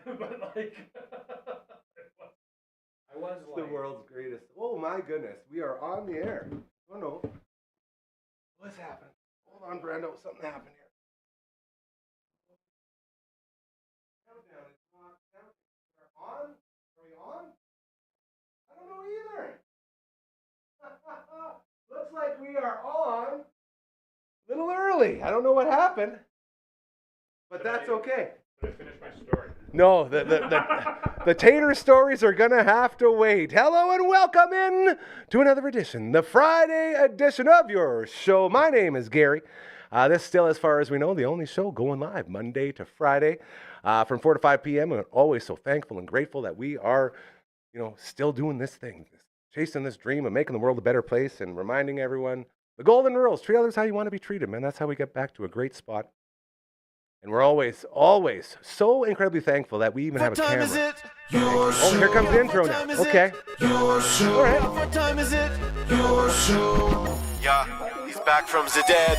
but like, I was It's the world's greatest. Oh my goodness, we are on the air. Oh no, what's happened? Hold on, Brando, something happened here. Countdown is not counting. We're on? Are we on? I don't know either. Looks like we are on a little early. I don't know what happened, but that's okay. Did I finish my story? No, the tater stories are going to have to wait. Hello and welcome in to another edition, the Friday edition of your show. My name is Gary. This still, as far as we know, the only show going live Monday to Friday from 4 to 5 p.m. I'm always so thankful and grateful that we are, still doing this thing, chasing this dream of making the world a better place and reminding everyone the golden rules. Treat others how you want to be treated, man. That's how we get back to a great spot. And we're always so incredibly thankful that we even have a camera. What time is it? Your show. Oh, here comes the intro now. Okay. Your show. All right. What time is it? Your show. Yeah, he's back from the dead.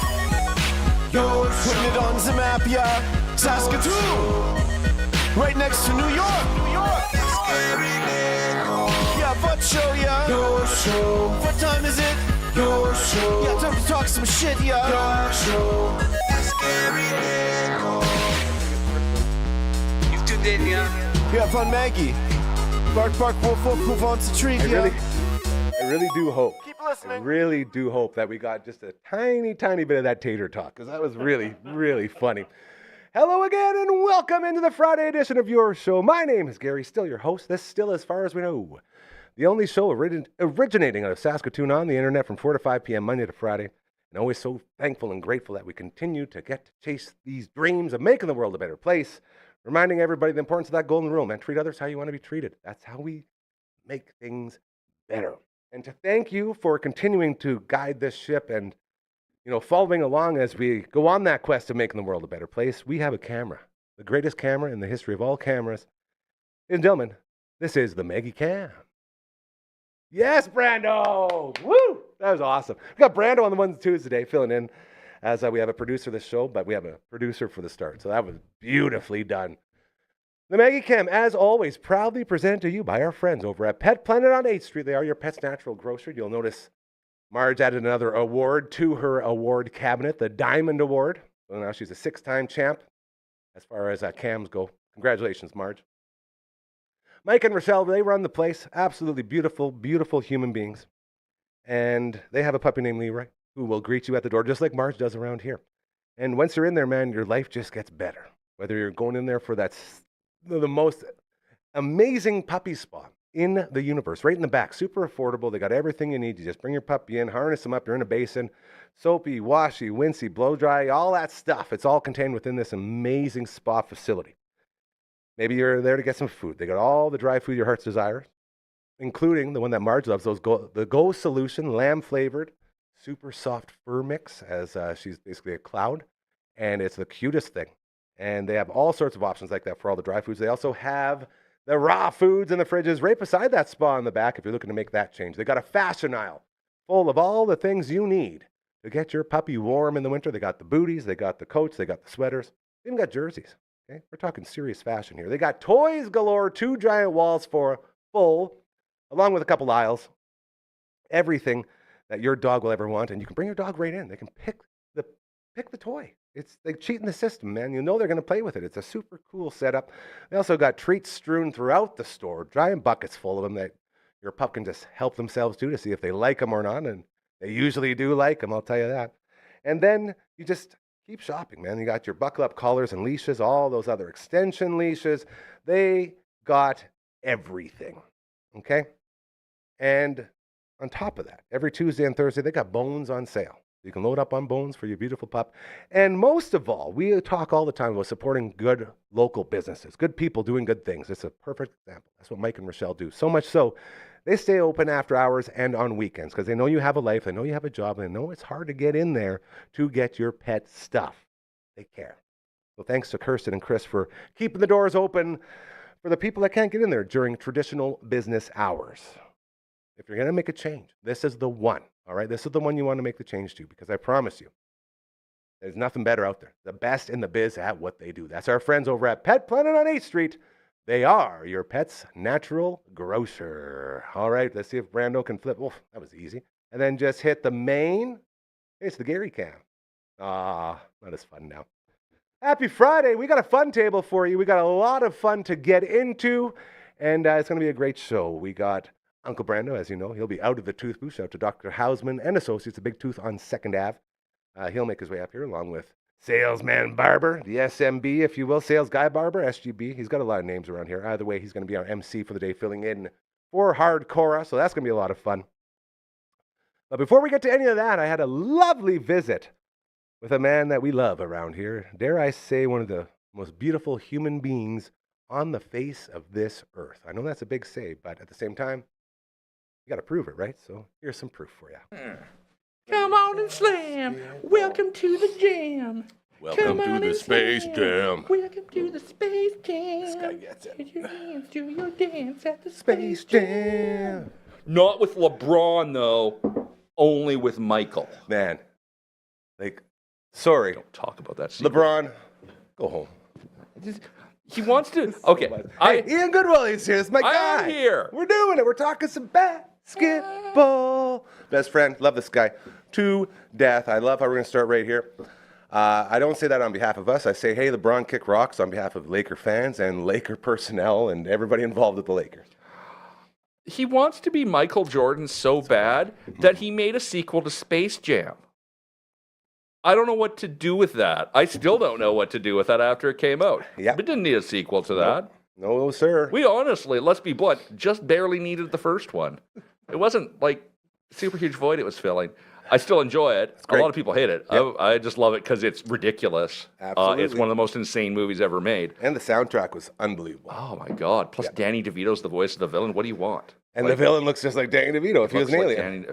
Your show. Putting it on the map, yeah. Saskatoon. Right next to New York. Yeah, but show, yeah. Your show. What time is it? Your show. Yeah, time to talk some shit, yeah. Your show. You've tuned in, yeah? Yeah, fun Maggie. Bark, bark, wolf, wolf, move on to treat, yeah. I really do hope. Keep I listening. really do hope that we got just a tiny bit of that tater talk, because that was really funny. Hello again, and welcome into the Friday edition of your show. My name is Gary, still your host. This still, as far as we know, the only show originating out of Saskatoon on the internet from 4 to 5 p.m. Monday to Friday. And always so thankful and grateful that we continue to get to chase these dreams of making the world a better place, reminding everybody the importance of that golden rule, man. Treat others how you want to be treated. That's how we make things better. And to thank you for continuing to guide this ship and, following along as we go on that quest of making the world a better place. We have a camera, the greatest camera in the history of all cameras. Ladies and gentlemen, this is the Maggie Cam. Yes, Brando! Woo! That was awesome. We got Brando on the ones and twos today, filling in as we have a producer of the show, but we have a producer for the start. So that was beautifully done. The Maggie Cam, as always, proudly presented to you by our friends over at Pet Planet on 8th Street. They are your pet's natural grocery. You'll notice Marge added another award to her award cabinet, the Diamond Award. So now she's a 6-time champ as far as cams go. Congratulations, Marge. Mike and Rochelle, they run the place. Absolutely beautiful human beings. And they have a puppy named Leroy who will greet you at the door just like Marge does around here. And once you're in there, man, your life just gets better. Whether you're going in there for the most amazing puppy spa in the universe, right in the back, super affordable. They got everything you need. You just bring your puppy in, harness them up. You're in a basin, soapy, washy, wincy, blow dry, all that stuff. It's all contained within this amazing spa facility. Maybe you're there to get some food. They got all the dry food your heart's desires, including the one that Marge loves, the Go Solution lamb-flavored, super soft fur mix, as she's basically a cloud, and it's the cutest thing. And they have all sorts of options like that for all the dry foods. They also have the raw foods in the fridges right beside that spa in the back if you're looking to make that change. They got a fashion aisle full of all the things you need to get your puppy warm in the winter. They got the booties, they got the coats, they got the sweaters, they even got jerseys. Okay? We're talking serious fashion here. They got toys galore, 2 giant walls full, along with a couple aisles, everything that your dog will ever want, and you can bring your dog right in. They can pick the toy. It's like cheating the system, man. You know they're going to play with it. It's a super cool setup. They also got treats strewn throughout the store, giant buckets full of them that your pup can just help themselves to see if they like them or not, and they usually do like them, I'll tell you that. And then you just keep shopping, man. You got your buckle-up collars and leashes, all those other extension leashes. They got everything, okay? And on top of that, every Tuesday and Thursday, they got bones on sale. You can load up on bones for your beautiful pup. And most of all, we talk all the time about supporting good local businesses, good people doing good things. It's a perfect example. That's what Mike and Rochelle do. So much so, they stay open after hours and on weekends because they know you have a life, they know you have a job, and they know it's hard to get in there to get your pet stuff. They care. So thanks to Kirsten and Chris for keeping the doors open for the people that can't get in there during traditional business hours. If you're going to make a change, this is the one, all right? This is the one you want to make the change to, because I promise you, there's nothing better out there. The best in the biz at what they do. That's our friends over at Pet Planet on 8th Street. They are your pet's natural grocer. All right, let's see if Brando can flip. Oh, that was easy. And then just hit the main. It's the Gary cam. Not as fun now. Happy Friday. We got a fun table for you. We got a lot of fun to get into, and it's going to be a great show. We got Uncle Brando, as you know. He'll be out of the tooth booth. Shout out to Dr. Hausman and Associates, a Big Tooth on 2nd Ave. He'll make his way up here along with Salesman Barber, the SMB, if you will, Sales Guy Barber, SGB. He's got a lot of names around here. Either way, he's going to be our MC for the day, filling in for Hardcore, so that's going to be a lot of fun. But before we get to any of that, I had a lovely visit with a man that we love around here. Dare I say, one of the most beautiful human beings on the face of this earth. I know that's a big say, but at the same time, you got to prove it, right? So here's some proof for you. Come on and slam. Welcome to the jam. Welcome to the Space Jam. Welcome to the Space Jam. This guy gets it. Get your hands to your dance at the Space Jam. Not with LeBron, though. Only with Michael. Man, like, sorry. Don't talk about that. Secret. LeBron, go home. He wants to. Okay. Hey, Ian Goodwill is here. It's my guy. I'm here. We're doing it. We're talking some basketball. Best friend. Love this guy to death. I love how we're going to start right here. I don't say that on behalf of us. I say, hey, LeBron kick rocks on behalf of Laker fans and Laker personnel and everybody involved with the Lakers. He wants to be Michael Jordan so bad that he made a sequel to Space Jam. I don't know what to do with that. I still don't know what to do with that after it came out. Yep. We didn't need a sequel to that. No, sir. We honestly, let's be blunt, just barely needed the first one. It wasn't like super huge void it was filling. I still enjoy it. A lot of people hate it. Yep. I just love it because it's ridiculous. Absolutely. It's one of the most insane movies ever made. And the soundtrack was unbelievable. Oh my God. Plus Danny DeVito's the voice of the villain. What do you want? And the villain looks just like Danny DeVito if he was an Looks like alien.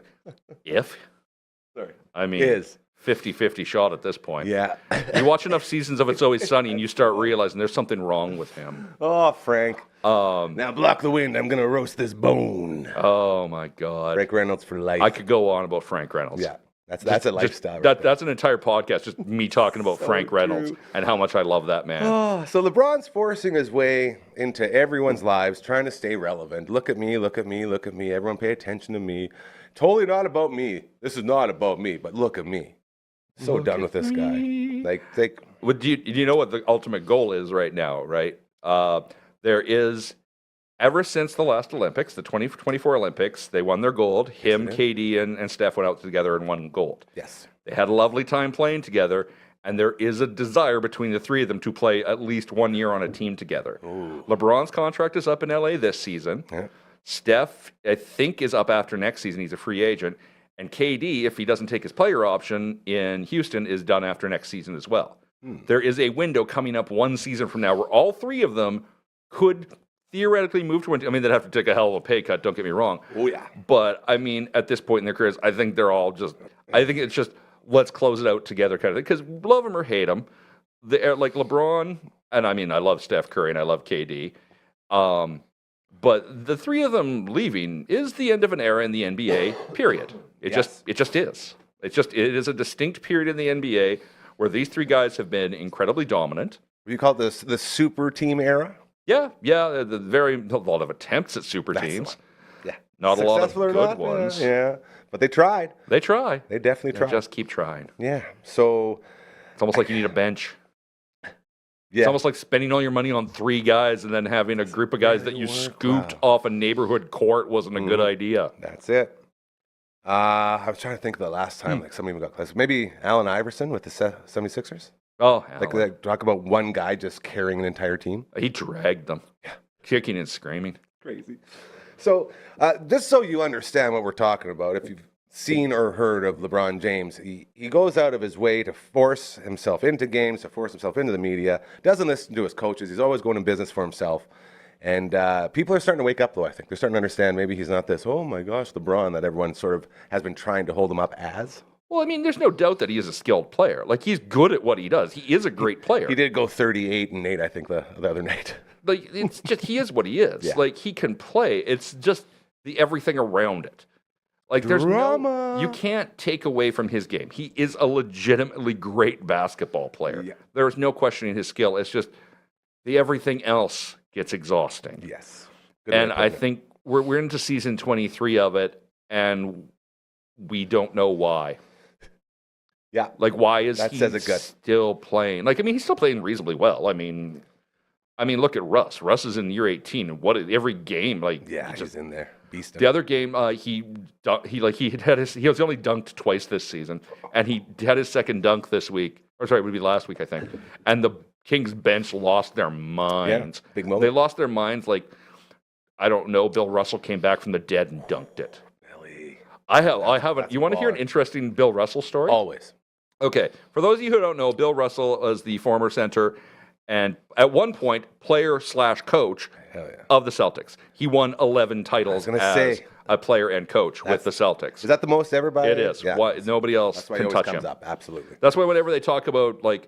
Sorry. I mean, Is. 50-50 shot at this point. Yeah. You watch enough seasons of It's Always Sunny and you start realizing there's something wrong with him. Oh, Frank. Now block the wind. I'm going to roast this bone. Oh my God. Frank Reynolds for life. I could go on about Frank Reynolds. Yeah. That's a lifestyle. That's an entire podcast, just me talking about Frank Reynolds and how much I love that man. Oh, so LeBron's forcing his way into everyone's lives, trying to stay relevant. Look at me, look at me, look at me. Everyone pay attention to me. Totally not about me. This is not about me, but look at me. So done with this guy. Like, Well, do you know what the ultimate goal is right now, right? There is, ever since the last Olympics, the 2024 Olympics, they won their gold. Him, KD, and Steph went out together and won gold. yes. They had a lovely time playing together, and there is a desire between the three of them to play at least 1 year on a team together. Ooh. LeBron's contract is up in LA this season. Yeah. Steph, I think, is up after next season. He's a free agent. And KD, if he doesn't take his player option in Houston, is done after next season as well. There is a window coming up 1 season from now where all three of them could theoretically move to one. I mean, they'd have to take a hell of a pay cut, don't get me wrong. Oh, yeah. But, I mean, at this point in their careers, I think they're all just, I think it's just, let's close it out together kind of thing. Because love them or hate them, like LeBron, and I mean, I love Steph Curry and I love KD. But the three of them leaving is the end of an era in the NBA, period. It just is. It is a distinct period in the NBA where these three guys have been incredibly dominant. You call this the super team era? Yeah, a lot of attempts at super teams. Yeah. Not a lot of Successful or good not? ones. Yeah. But they tried. They try. They definitely tried. Just keep trying. Yeah. So It's almost like you need a bench. yeah. It's almost like spending all your money on three guys and then having a group of guys that you scooped off a neighborhood court wasn't a good idea. That's it. I was trying to think of the last time like somebody got close. Maybe Allen Iverson with the 76ers? Oh, Like talk about one guy just carrying an entire team. he dragged them, kicking and screaming. Crazy. So just so you understand what we're talking about, if you've seen or heard of LeBron James, he goes out of his way to force himself into games, to force himself into the media, doesn't listen to his coaches. He's always going in business for himself. And people are starting to wake up, though, I think. They're starting to understand maybe he's not this, oh, my gosh, LeBron, that everyone sort of has been trying to hold him up as. Well, I mean, there's no doubt that he is a skilled player. Like, he's good at what he does. He is a great player. He did go 38-8, I think, the other night. Like, it's just, he is what he is. Yeah. Like, he can play. It's just the everything around it. Like, there's Drama. you can't take away from his game. He is a legitimately great basketball player. Yeah. There is no questioning his skill. It's just the everything else gets exhausting. Yes. Good And way of I putting it. think we're into season 23 of it, and we don't know why. Yeah. Like, why is That he says it good. still playing? Like, I mean, he's still playing reasonably well. I mean, look at Russ. Russ is in year 18, and every game, like, Yeah, he he's in there. Beast. the other game, he was only dunked twice this season, and he had his second dunk this week. Or sorry, it would be last week, I think. And the Kings bench lost their minds. Yeah, big moment. They lost their minds. Like, I don't know. Bill Russell came back from the dead and dunked it. Really? I have. That's You want to hear an baller. interesting Bill Russell story? Always. Okay. For those of you who don't know, Bill Russell was the former center and at one point player/coach Hell yeah. of the Celtics. He won 11 titles gonna as say, a player and coach with the Celtics. Is that the most ever by? It is. Yeah. Why, nobody else That's why can it always touch comes him. up. Absolutely. That's why whenever they talk about, like,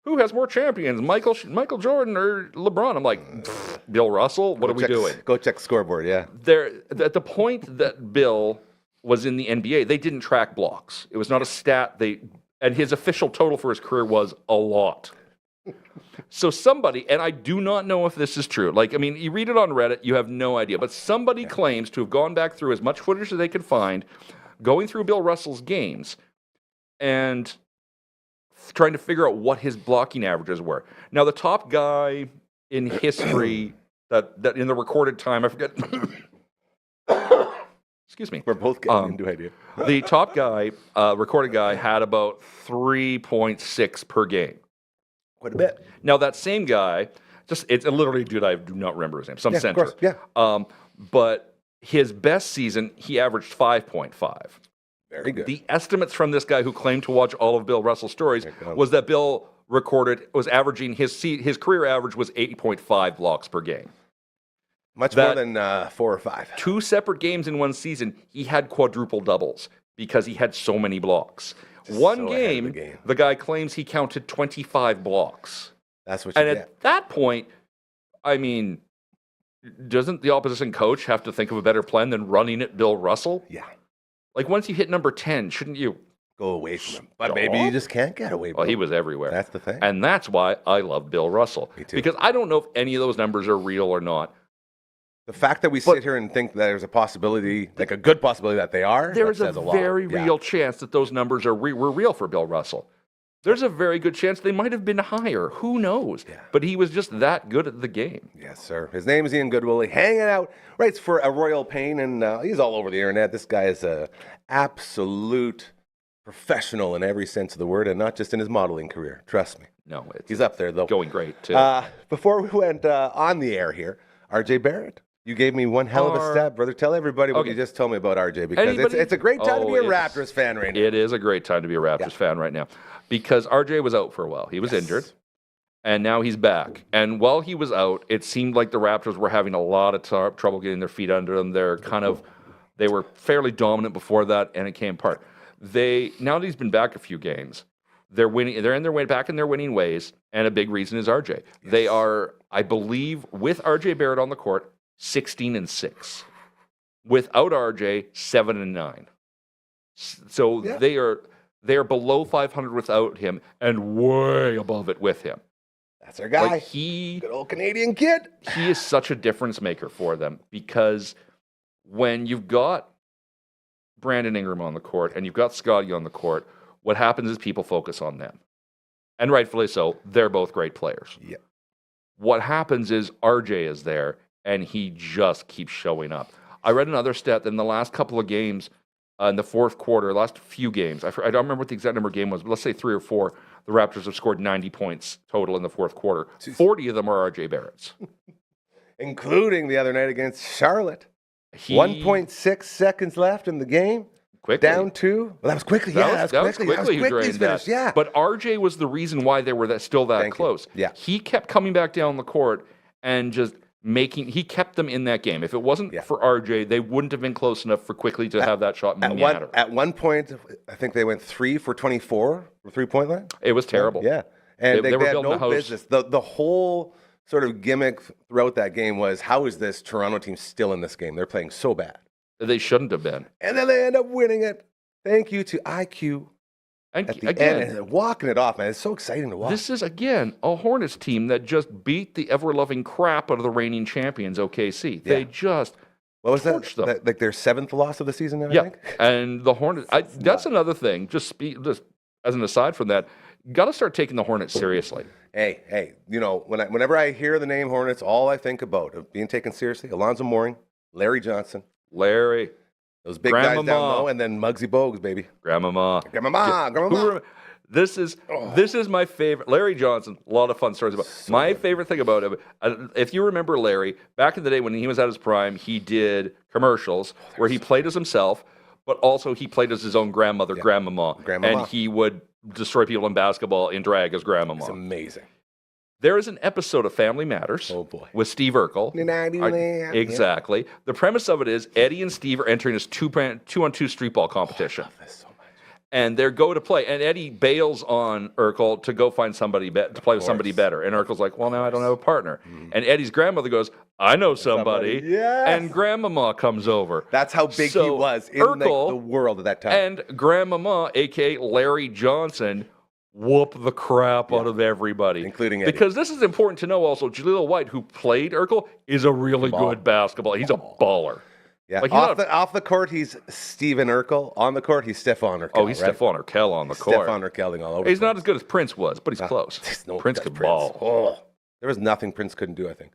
who has more champions, Michael Jordan or LeBron, I'm like, Bill Russell? What are we doing? Go check the scoreboard. Yeah. At the point that Bill was in the NBA, they didn't track blocks. It was not a stat. And his official total for his career was a lot. So somebody, and I do not know if this is true. Like, I mean, you read it on Reddit, you have no idea. But somebody claims to have gone back through as much footage as they could find, going through Bill Russell's games, and trying to figure out what his blocking averages were. Now, the top guy in history that in the recorded time, I forget. Excuse me. We're both getting into idea. The top guy, recorded guy, had about 3.6 per game. Quite a bit. Now, that same guy, it's literally a dude I do not remember his name, some Yeah, of center. course. Yeah. But his best season, he averaged 5.5. Very good. The estimates from this guy who claimed to watch all of Bill Russell's stories was that Bill was averaging, his career average was 8.5 blocks per game. Much more than 4 or 5. 2 separate games in one season, he had quadruple doubles because he had so many blocks. One so ahead of the game, game. the guy claims he counted 25 blocks. That's what you And get. at that point, I mean, doesn't the opposition coach have to think of a better plan than running at Bill Russell? Yeah. Like, once you hit number 10, shouldn't you? Go away from him. But maybe you just can't get away from Well, he him. was everywhere. That's the thing. And that's why I love Bill Russell. Me too. Because I don't know if any of those numbers are real or not. The fact that we sit here and think that there's a possibility, like a good possibility that they are, There that is a says lot. very Yeah. real chance that those numbers were real for Bill Russell. There's a very good chance they might have been higher. Who knows? Yeah. But he was just that good at the game. Yes, sir. His name is Ian Goodwillie, hanging out, writes for A Royal Pain, and he's all over the internet. This guy is a absolute professional in every sense of the word, and not just in his modeling career. Trust me. No, it's He's up there, though. going great, too. Before we went on the air here, RJ Barrett. You gave me one hell of a stab, brother. Tell everybody what Okay. you just told me about RJ, because Anybody- it's a great time to be a Oh, it's- Raptors fan right now. It is a great time to be a Raptors fan right now because RJ was out for a while. He was injured, and now he's back. And while he was out, it seemed like the Raptors were having a lot of trouble getting their feet under them. They were fairly dominant before that, and it came apart. Now that he's been back a few games, they're winning. They're in their way back in their winning ways, and a big reason is RJ. Yes. They are, I believe, with RJ Barrett on the court, 16-6. Without RJ, 7-9. So they are below 500 without him, and way above it with him. That's our guy. Like good old Canadian kid. He is such a difference maker for them because when you've got Brandon Ingram on the court and you've got Scotty on the court, what happens is people focus on them. And rightfully so. They're both great players. Yeah. What happens is RJ is there, and he just keeps showing up. I read another stat that in the last couple of games, in the fourth quarter, last few games, I don't remember what the exact number of game was, but let's say 3 or 4, the Raptors have scored 90 points total in the fourth quarter. 40 of them are RJ Barrett's. Including the other night against Charlotte. 1.6 seconds left in the game. Quickly. Down 2. Well, that was quickly. That was quickly He's drained finished. that. Yeah. But RJ was the reason why they were still that close. Yeah. He kept coming back down the court and just he kept them in that game. If it wasn't for RJ, they wouldn't have been close enough for quickly to have that shot matter. At one point, I think they went 3 for 24 from 3-point line. It was terrible. Yeah. And they were had building no the house. business. The whole sort of gimmick throughout that game was, how is this Toronto team still in this game? They're playing so bad. They shouldn't have been. And then they end up winning it. Thank you to IQ And at the again, end and walking it off, man. It's so exciting to watch. this is, again, a Hornets team that just beat the ever-loving crap out of the reigning champions, OKC. They just What was torched them. Like their 7th loss of the season now, I Yeah, think? and the Hornets, that's another thing, just as an aside from that, got to start taking the Hornets seriously. Hey, you know, whenever I hear the name Hornets, all I think about of being taken seriously, Alonzo Mourning, Larry Johnson, Larry, those big guys down Grandmama. low, and then Muggsy Bogues, baby. Grandmama. Grandmama. This is my favorite. Larry Johnson, a lot of fun stories about. My favorite thing about him, if you remember Larry, back in the day when he was at his prime, he did commercials where he played as himself, but also he played as his own grandmother, Grandmama. And he would destroy people in basketball in drag as Grandmama. It's amazing. There is an episode of Family Matters with Steve Urkel. Exactly. The premise of it is Eddie and Steve are entering this 2-on-2 street ball competition. That's so much. And they go to play, and Eddie bails on Urkel to go find somebody to play with somebody better. And Urkel's like, well, now I don't have a partner. And Eddie's grandmother goes, I know somebody. Yes. And Grandmama comes over. That's how big he was in Urkel the world at that time. and Grandmama, a.k.a. Larry Johnson, whoop the crap out of everybody. Including Eddie. Because this is important to know also, Jaleel White, who played Urkel, is a really good basketball. He's a baller. Yeah, Like, off the court, he's Steven Urkel. On the court, he's Stefan Urkel. Oh, he's right? Stefan Urkel on the court. Stefan Urkeling all over. He's the not place. as good as Prince was, but he's close. No, Prince that's could ball. Oh, there was nothing Prince couldn't do, I think.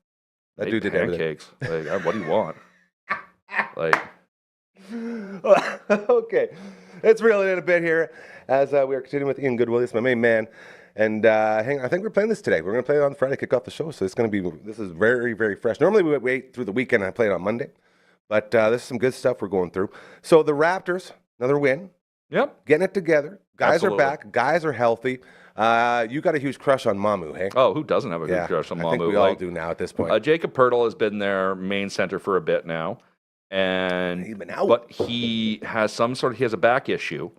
That dude did everything. Pancakes. Like, what do you want? Like, Okay, let's reel it in a bit here as we are continuing with Ian Goodwill. He's my main man. And I think we're playing this today. We're going to play it on Friday, kick off the show. So this is very, very fresh. Normally we wait through the weekend and I play it on Monday. But this is some good stuff we're going through. So the Raptors, another win. yep. Getting it together. Guys Absolutely. are back. Guys are healthy. You got a huge crush on Mamu, hey? Oh, who doesn't have a good crush on Mamu? I think we all do now at this point. Jacob Pertl has been their main center for a bit now. And He's been out. But he has he has a back issue.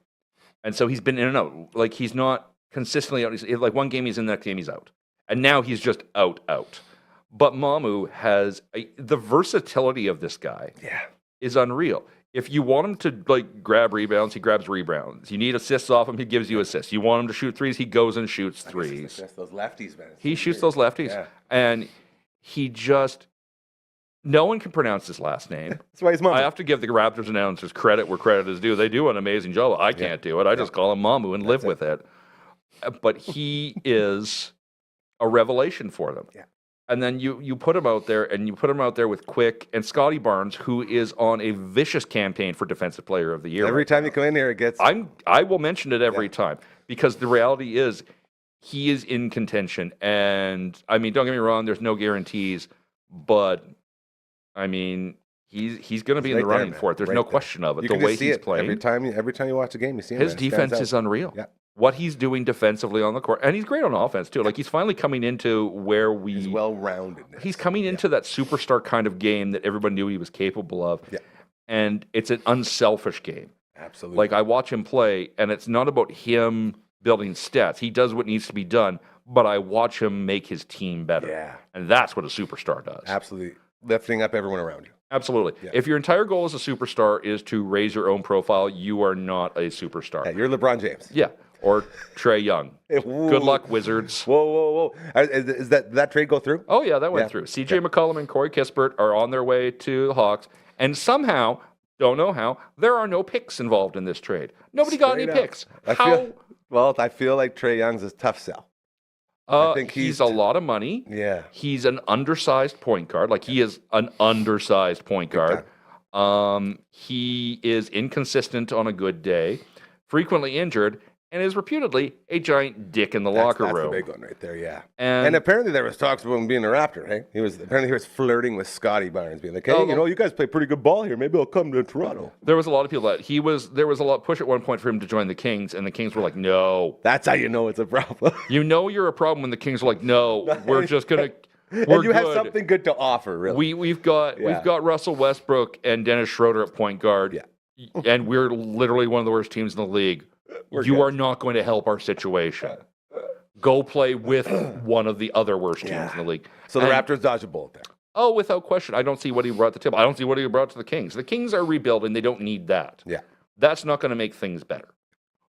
And so he's been in and out. Like, he's not consistently out. Like, one game he's in, the next game he's out. And now he's just out. But Mamu has the versatility of this guy is unreal. If you want him to like grab rebounds, he grabs rebounds. You need assists off him, he gives you assists. You want him to shoot threes, he goes and shoots threes. Those lefties, man. He shoots those lefties. Yeah. And he just no one can pronounce his last name. That's why he's Mamu. I have to give the Raptors announcers credit where credit is due. They do an amazing job. I can't do it. I just call him Mamu and live with it. But he is a revelation for them. Yeah. And then you put him out there, and you put him out there with Quick and Scotty Barnes, who is on a vicious campaign for Defensive Player of the Year. Every time you come in here, it gets... I will mention it every time, because the reality is he is in contention. And, I mean, don't get me wrong, there's no guarantees, but, I mean, he's going to be in the running for it. There's no question of it. You the can way just see he's it. playing. Every time you watch a game, you see him. His man. It defense stands is out. unreal. Yeah. What he's doing defensively on the court, and he's great on offense too. Like, he's finally coming into where He's well-rounded. he's coming into that superstar kind of game that everyone knew he was capable of. Yeah. And it's an unselfish game. Absolutely. Like, I watch him play, and it's not about him building stats. He does what needs to be done, but I watch him make his team better. Yeah. And that's what a superstar does. Absolutely. Lifting up everyone around you. Absolutely. Yeah. If your entire goal as a superstar is to raise your own profile, you are not a superstar. Yeah, you're LeBron James. Yeah. Or Trae Young. Ooh. Good luck, Wizards. Whoa. Is that trade go through? Oh, yeah, that went through. CJ McCollum and Corey Kispert are on their way to the Hawks. And somehow, don't know how, there are no picks involved in this trade. Nobody got any Straight up. picks. I feel like Trae Young's a tough sell. I think he's a lot of money. Yeah. He's an undersized point guard. Like, he is an undersized point guard. He is inconsistent on a good day, frequently injured, and is reputedly a giant dick in the locker room. That's the big one right there, yeah. And apparently there was talks about him being a Raptor, hey? He was flirting with Scotty Barnes, being like, hey, you guys play pretty good ball here. Maybe I'll come to Toronto. There was a lot of people that there was a lot push at one point for him to join the Kings, and the Kings were like, no. That's how you know it's a problem. You know you're a problem when the Kings are like, no, we're just gonna and you have something good to offer, really. We've got Russell Westbrook and Dennis Schroeder at point guard, and we're literally one of the worst teams in the league. You are not going to help our situation. Go play with one of the other worst teams in the league. So the Raptors dodged a bullet there. Oh, without question. I don't see what he brought to the table. I don't see what he brought to the Kings. The Kings are rebuilding. They don't need that. Yeah. That's not going to make things better.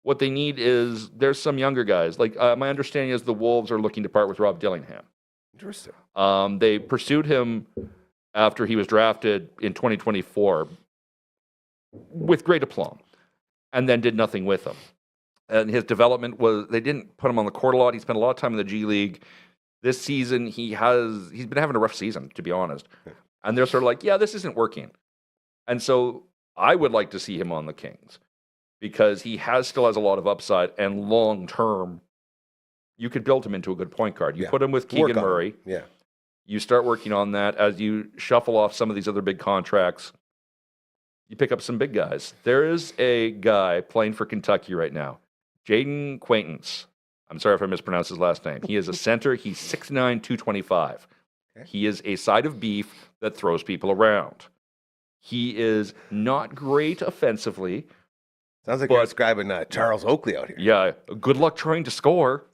What they need is there's some younger guys. Like my understanding is the Wolves are looking to part with Rob Dillingham. Interesting. They pursued him after he was drafted in 2024 with great aplomb, and then did nothing with him. And his development was they didn't put him on the court a lot. He spent a lot of time in the G League. This season he's been having a rough season, to be honest. And they're sort of like, yeah, this isn't working. And so I would like to see him on the Kings because he still has a lot of upside, and long term, you could build him into a good point guard. You put him with Keegan Murray. Yeah. You start working on that as you shuffle off some of these other big contracts. You pick up some big guys. There is a guy playing for Kentucky right now, Jaden Quaintance. I'm sorry if I mispronounced his last name. He is a center. He's 6'9", 225. Okay. He is a side of beef that throws people around. He is not great offensively. Sounds like you're describing Charles Oakley out here. Yeah, good luck trying to score.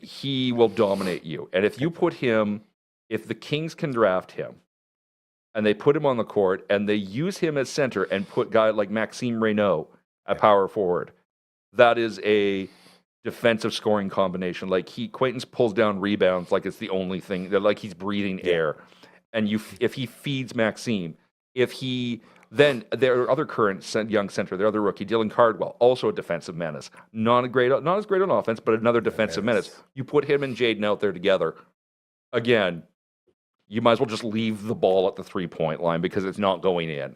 He will dominate you. And if you put him, if the Kings can draft him, and they put him on the court, and they use him as center and put guy like Maxime Reynaud at power forward, that is a defensive scoring combination. Like Quaintance pulls down rebounds like it's the only thing. Like he's breathing air. And if he feeds Maxime, then their other current young center, their other rookie, Dylan Cardwell, also a defensive menace. Not as great on offense, but another defensive menace. You put him and Jaden out there together, again, you might as well just leave the ball at the 3-point line because it's not going in.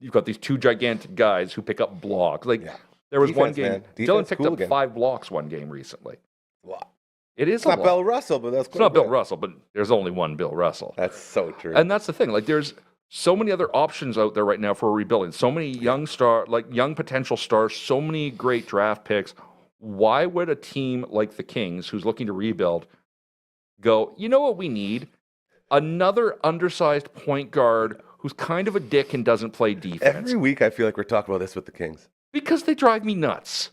You've got these two gigantic guys who pick up blocks. There was one game, Dylan picked up 5 blocks one game recently. Wow. It is it's not Bill Russell, but that's it's not Bill Russell, but there's only one Bill Russell. That's so true. And that's the thing. Like there's so many other options out there right now for rebuilding. So many young potential stars, so many great draft picks. Why would a team like the Kings, who's looking to rebuild, go, you know what we need? Another undersized point guard who's kind of a dick and doesn't play defense. Every week I feel like we're talking about this with the Kings. Because they drive me nuts.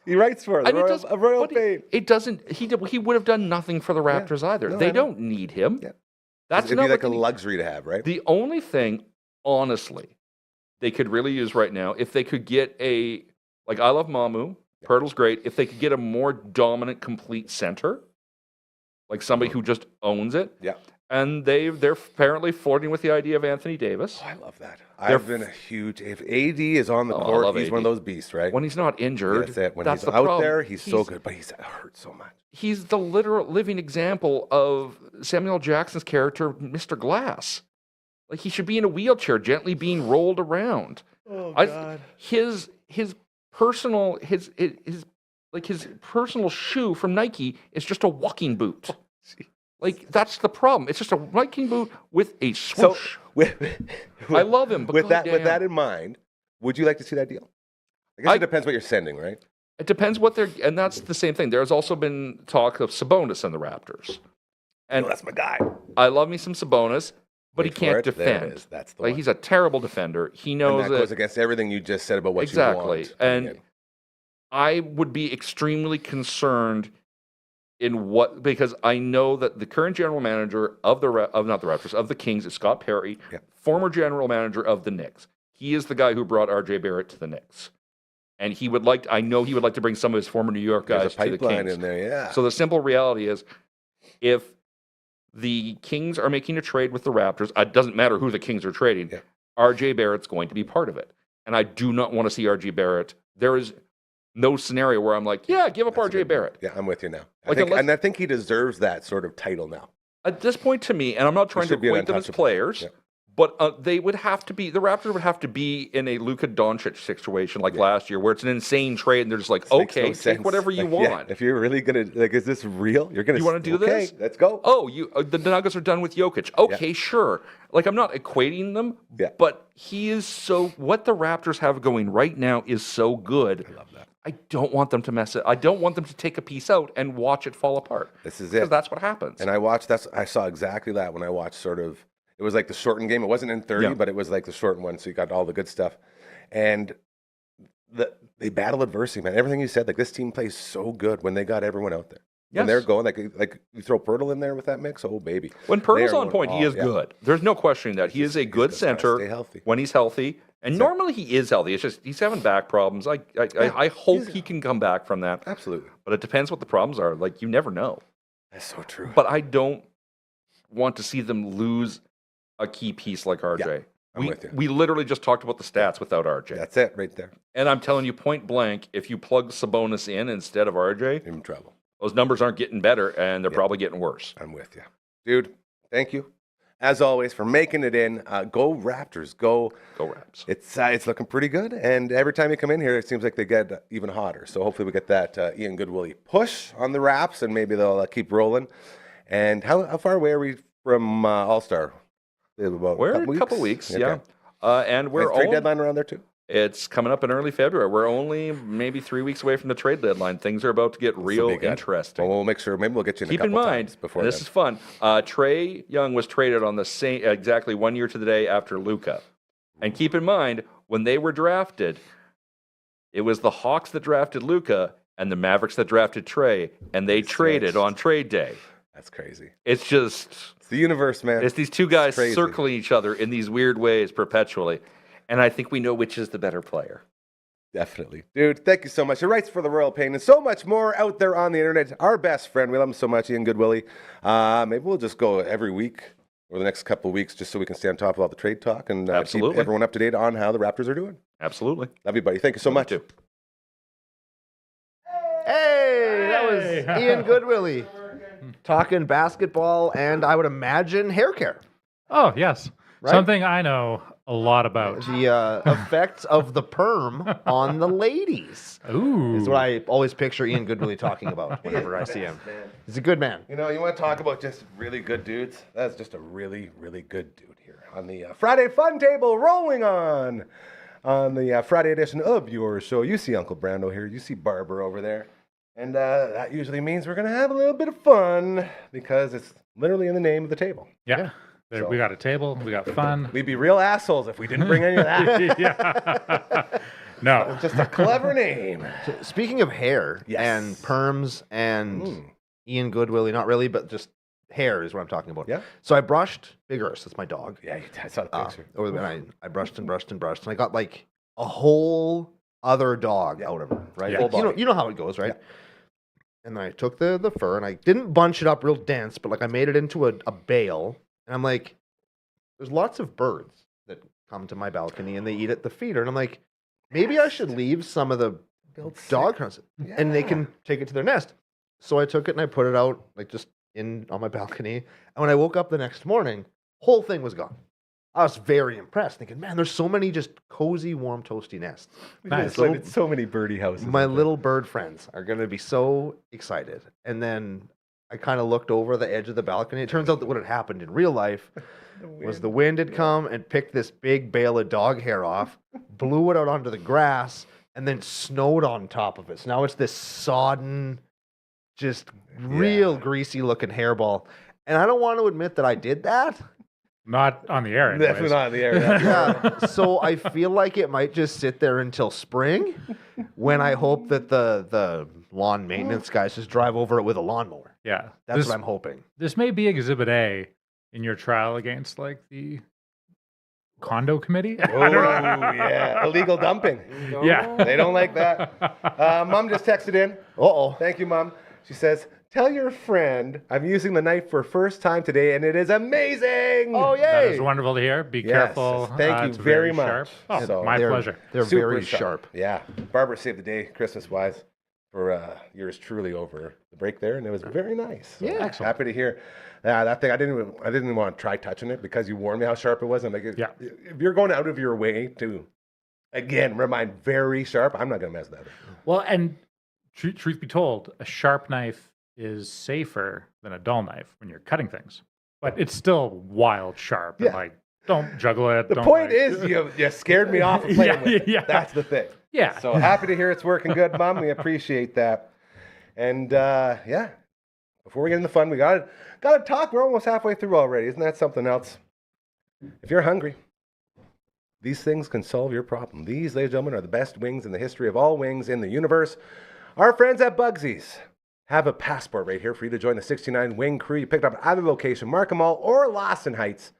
He writes for a royal fame. It doesn't. He would have done nothing for the Raptors either. They don't need him. Yeah. It'd be like a luxury to have, right? The only thing, honestly, they could really use right now, if they could get I love Mamu. Pirtle's great. If they could get a more dominant, complete center, like somebody who just owns it. Yeah. And they're apparently flirting with the idea of Anthony Davis. Oh, I love that. I've been a huge... If AD is on the court, he's one of those beasts, right? When he's not injured. That's it. When he's out there, he's so good, but he's hurt so much. He's the literal living example of Samuel Jackson's character, Mr. Glass. Like he should be in a wheelchair, gently being rolled around. Oh, God. His personal shoe from Nike is just a walking boot. Like, that's the problem. It's just a walking boot with a swoosh. So, I love him, but with that in mind, would you like to see that deal? I guess it depends what you're sending, right? It depends what they're... And that's the same thing. There's also been talk of Sabonis and the Raptors. And that's my guy. I love me some Sabonis, but he can't defend. There it is. That's the one. He's a terrible defender. He knows and that goes against everything you just said about what you want. Exactly. And I would be extremely concerned because I know that the current general manager of the Kings is Scott Perry, former general manager of the Knicks. He is the guy who brought RJ Barrett to the Knicks. And I know he would like to bring some of his former New York guys to the Kings. There's a pipeline in there, yeah. So the simple reality is, if the Kings are making a trade with the Raptors, it doesn't matter who the Kings are trading, RJ Barrett's going to be part of it. And I do not want to see RJ Barrett. There is no scenario where I'm like, give up RJ Barrett. Yeah, I'm with you now. I think he deserves that sort of title now. At this point, to me, and I'm not trying to equate them as players, but the Raptors would have to be in a Luka Doncic situation like last year, where it's an insane trade, and they're just like, okay, take whatever you want. If you're really gonna is this real? You want to do this? Let's go. Oh, the Nuggets are done with Jokic. Okay, sure. Like, I'm not equating them, but he is what the Raptors have going right now is so good. I love that. I don't want them to mess it. I don't want them to take a piece out and watch it fall apart. This is it. Because that's what happens. And I saw exactly that when I watched it was like the shortened game. It wasn't in 30, but it was like the shortened one, so you got all the good stuff. And they battle adversity, man. Everything you said, like this team plays so good when they got everyone out there. When they're going, like you throw Pirtle in there with that mix, oh baby. When Pirtle's on point, he is good. There's no questioning that. He is a good center stay healthy. when he's healthy. And normally he is healthy. It's just he's having back problems. I hope he can come back from that. Absolutely. But it depends what the problems are. Like, you never know. That's so true. But I don't want to see them lose a key piece like RJ. Yeah, I'm with you. We literally just talked about the stats without RJ. That's it right there. And I'm telling you point blank, if you plug Sabonis in instead of RJ, In trouble. those numbers aren't getting better, and they're probably getting worse. I'm with you. Dude, thank you, as always, for making it in. Go Raptors. Go. Go Raps. It's looking pretty good. And every time you come in here, it seems like they get even hotter. So hopefully we get that Ian Goodwillie push on the Raps, and maybe they'll keep rolling. And how far away are we from All-Star? We're a couple weeks, Okay. yeah. And we're trade deadline around there, too? It's coming up in early February. We're only maybe 3 weeks away from the trade deadline. Things are about to get real interesting. Well, we'll make sure. Maybe we'll get you in Keep a couple in mind, times before this then. is fun. Trae Young was traded on the same exactly 1 year to the day after Luka. And keep in mind, when they were drafted, it was the Hawks that drafted Luka and the Mavericks that drafted Trae, and they traded on trade day. That's crazy. It's just It's the universe, man. it's these two guys crazy. circling each other in these weird ways perpetually. And I think we know which is the better player. Definitely. Dude, thank you so much. He writes for the Royal Pain and so much more out there on the internet. Our best friend. We love him so much, Ian Goodwillie. Maybe we'll just go every week or the next couple of weeks just so we can stay on top of all the trade talk and keep Absolutely. everyone up to date on how the Raptors are doing. Absolutely. Love you, buddy. Thank you so much. Too. Hey, that was Ian Goodwillie talking basketball and I would imagine hair care. Oh, yes. Right? Something I know a lot about. The effects of the perm on the ladies Ooh. is what I always picture Ian Goodwillie talking about whenever I see him. He's a good man. You know, you want to talk about just really good dudes? That's just a really, really good dude here on the Friday Fun Table rolling on the Friday edition of your show. You see Uncle Brando here. You see Barbara over there. And that usually means we're going to have a little bit of fun because it's literally in the name of the table. Yeah. There, we got a table. We got fun. We'd be real assholes if we didn't bring any of that. Yeah. No. It's just a clever name. So, speaking of hair Yes. and perms and Ian Goodwillie, not really, but just hair is what I'm talking about. Yeah. So I brushed Big Earth, that's my dog. Yeah, I saw the picture. Over the, and I brushed and brushed and brushed, and I got like a whole other dog out of her, right? Yeah. Full body. You know how it goes, right? And then I took the fur and I didn't bunch it up real dense, but like I made it into a bale. And I'm like, there's lots of birds that come to my balcony and they eat at the feeder. And I'm like, maybe I should leave some of the dog house and they can take it to their nest. So I took it and I put it out like just in on my balcony. And when I woke up the next morning, whole thing was gone. I was very impressed, thinking, man, there's so many just cozy, warm, toasty nests. Nice. So many birdie houses. My little bird friends are going to be so excited. And then I kind of looked over the edge of the balcony. It turns out that what had happened in real life was the wind had come and picked this big bale of dog hair off, blew it out onto the grass, and then snowed on top of it. So now it's this sodden, just real greasy looking hairball. And I don't want to admit that I did that. Not on the air. Anyways. Definitely not in the area. Yeah. So I feel like it might just sit there until spring when I hope that the lawn maintenance guys just drive over it with a lawnmower. Yeah. That's what I'm hoping. This may be Exhibit A in your trial against like the condo committee. Oh, yeah. Illegal dumping. Yeah. They don't like that. Mom just texted in. Uh-oh. Thank you, Mom. She says, tell your friend I'm using the knife for first time today, and it is amazing. Oh, yay. That is wonderful to hear. Be Yes. careful. Thank you it's very much. Sharp. Oh, So my pleasure. They're Super very sharp. Yeah. Barbara saved the day, Christmas-wise, for yours truly over the break there, and it was very nice. So Yeah. happy to hear. That thing, I didn't even want to try touching it because you warned me how sharp it was. I'm like, Yeah. if you're going out of your way to, again, remind very sharp, I'm not going to mess with that. Well, and truth be told, a sharp knife is safer than a dull knife when you're cutting things. But it's still wild sharp. Yeah. And like, don't juggle it. The don't, point like- is, you scared me off of playing with it. Yeah. That's the thing. Yeah. So happy to hear it's working good, Mom. We appreciate that. And yeah, before we get into the fun, we got to talk. We're almost halfway through already. Isn't that something else? If you're hungry, these things can solve your problem. These, ladies and gentlemen, are the best wings in the history of all wings in the universe. Our friends at Bugsy's have a passport right here for you to join the 69 wing crew. You picked up at either location, Markham Mall or Lawson Heights.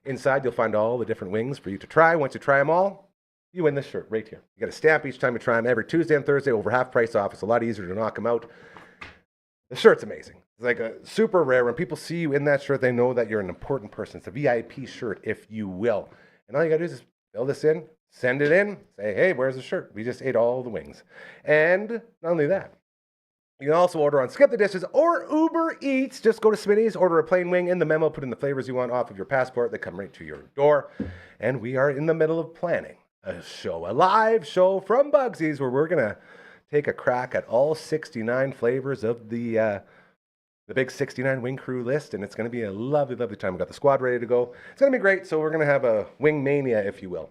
Inside, you'll find all the different wings for you to try. Once you try them all, you win this shirt right here. You get a stamp each time you try them. Every Tuesday and Thursday, over half price off. It's a lot easier to knock them out. The shirt's amazing. It's like a super rare. When people see you in that shirt, they know that you're an important person. It's a VIP shirt, if you will. And all you got to do is just fill this in, send it in, say, hey, where's the shirt? We just ate all the wings. And not only that, you can also order on Skip the Dishes or Uber Eats. Just go to Smitty's, order a plain wing. In the memo, put in the flavors you want off of your passport. They come right to your door. And we are in the middle of planning a live show from Bugsy's, where we're going to take a crack at all 69 flavors of the big 69 wing crew list. And it's going to be a lovely, lovely time. We've got the squad ready to go. It's going to be great. So we're going to have a wing mania, if you will.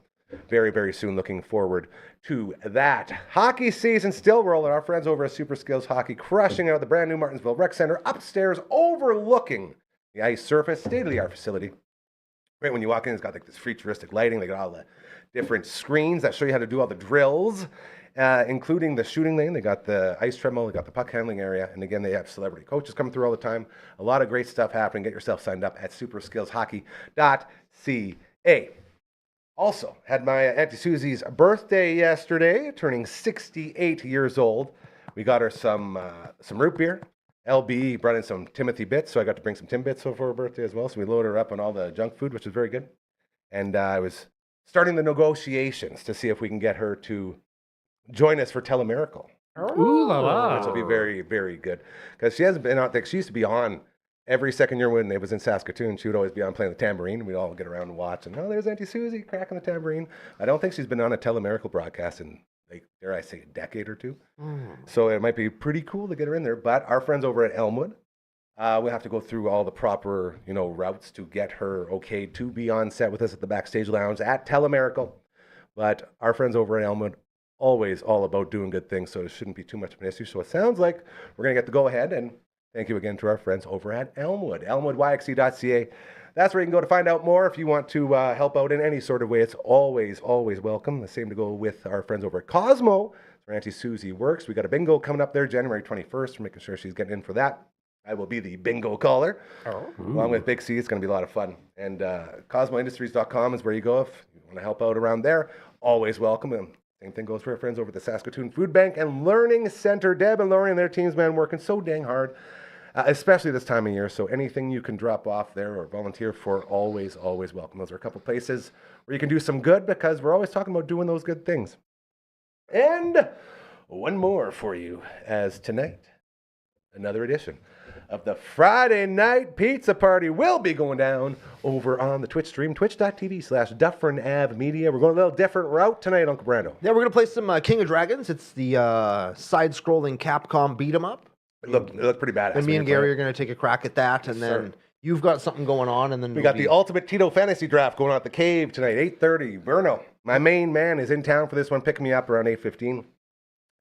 Very, very soon. Looking forward to that. Hockey season still rolling. Our friends over at Super Skills Hockey crushing out the brand new Martinsville Rec Center upstairs overlooking the ice surface. State-of-the-art facility. Right when you walk in, it's got like this futuristic lighting. They got all the different screens that show you how to do all the drills, including the shooting lane. They got the ice treadmill. They got the puck handling area. And again, they have celebrity coaches coming through all the time. A lot of great stuff happening. Get yourself signed up at superskillshockey.ca. Also, had my Auntie Susie's birthday yesterday, turning 68 years old. We got her some root beer. LB brought in some Timothy bits, so I got to bring some Tim bits for her birthday as well. So we loaded her up on all the junk food, which was very good. And I was starting the negotiations to see if we can get her to join us for Telemiracle. Ooh la la. Which will be very, very good. Because she hasn't been out there. She used to be on every second year when it was in Saskatoon. She would always be on playing the tambourine, and we'd all get around and watch. And, oh, there's Auntie Susie cracking the tambourine. I don't think she's been on a Telemiracle broadcast in, like, dare I say, a decade or two. So it might be pretty cool to get her in there. But our friends over at Elmwood, we'll have to go through all the proper, routes to get her okay to be on set with us at the Backstage Lounge at Telemiracle. But our friends over at Elmwood, always all about doing good things, so it shouldn't be too much of an issue. So it sounds like we're going to get the go-ahead, and thank you again to our friends over at Elmwood, elmwoodyxc.ca. That's where you can go to find out more if you want to help out in any sort of way. It's always, always welcome. The same to go with our friends over at Cosmo, where Auntie Susie works. We got a bingo coming up there January 21st. We're making sure she's getting in for that. I will be the bingo caller, along with Big C. It's going to be a lot of fun. And CosmoIndustries.com is where you go if you want to help out around there. Always welcome. And same thing goes for our friends over at the Saskatoon Food Bank and Learning Center. Deb and Lori and their teams, man, working so dang hard. Especially this time of year, so anything you can drop off there or volunteer for, always, always welcome. Those are a couple places where you can do some good, because we're always talking about doing those good things. And one more for you, as tonight, another edition of the Friday Night Pizza Party will be going down over on the Twitch stream, twitch.tv/Dufferin Ave Media. We're going a little different route tonight, Uncle Brando. Yeah, we're going to play some King of Dragons. It's the side-scrolling Capcom beat-em-up. It looked pretty badass. And me and Gary are going to take a crack at that, and then you've got something going on, and then we got the Ultimate Tito Fantasy Draft going on at the Cave tonight, 8:30. Verno, my main man, is in town for this one, picking me up around 8:15.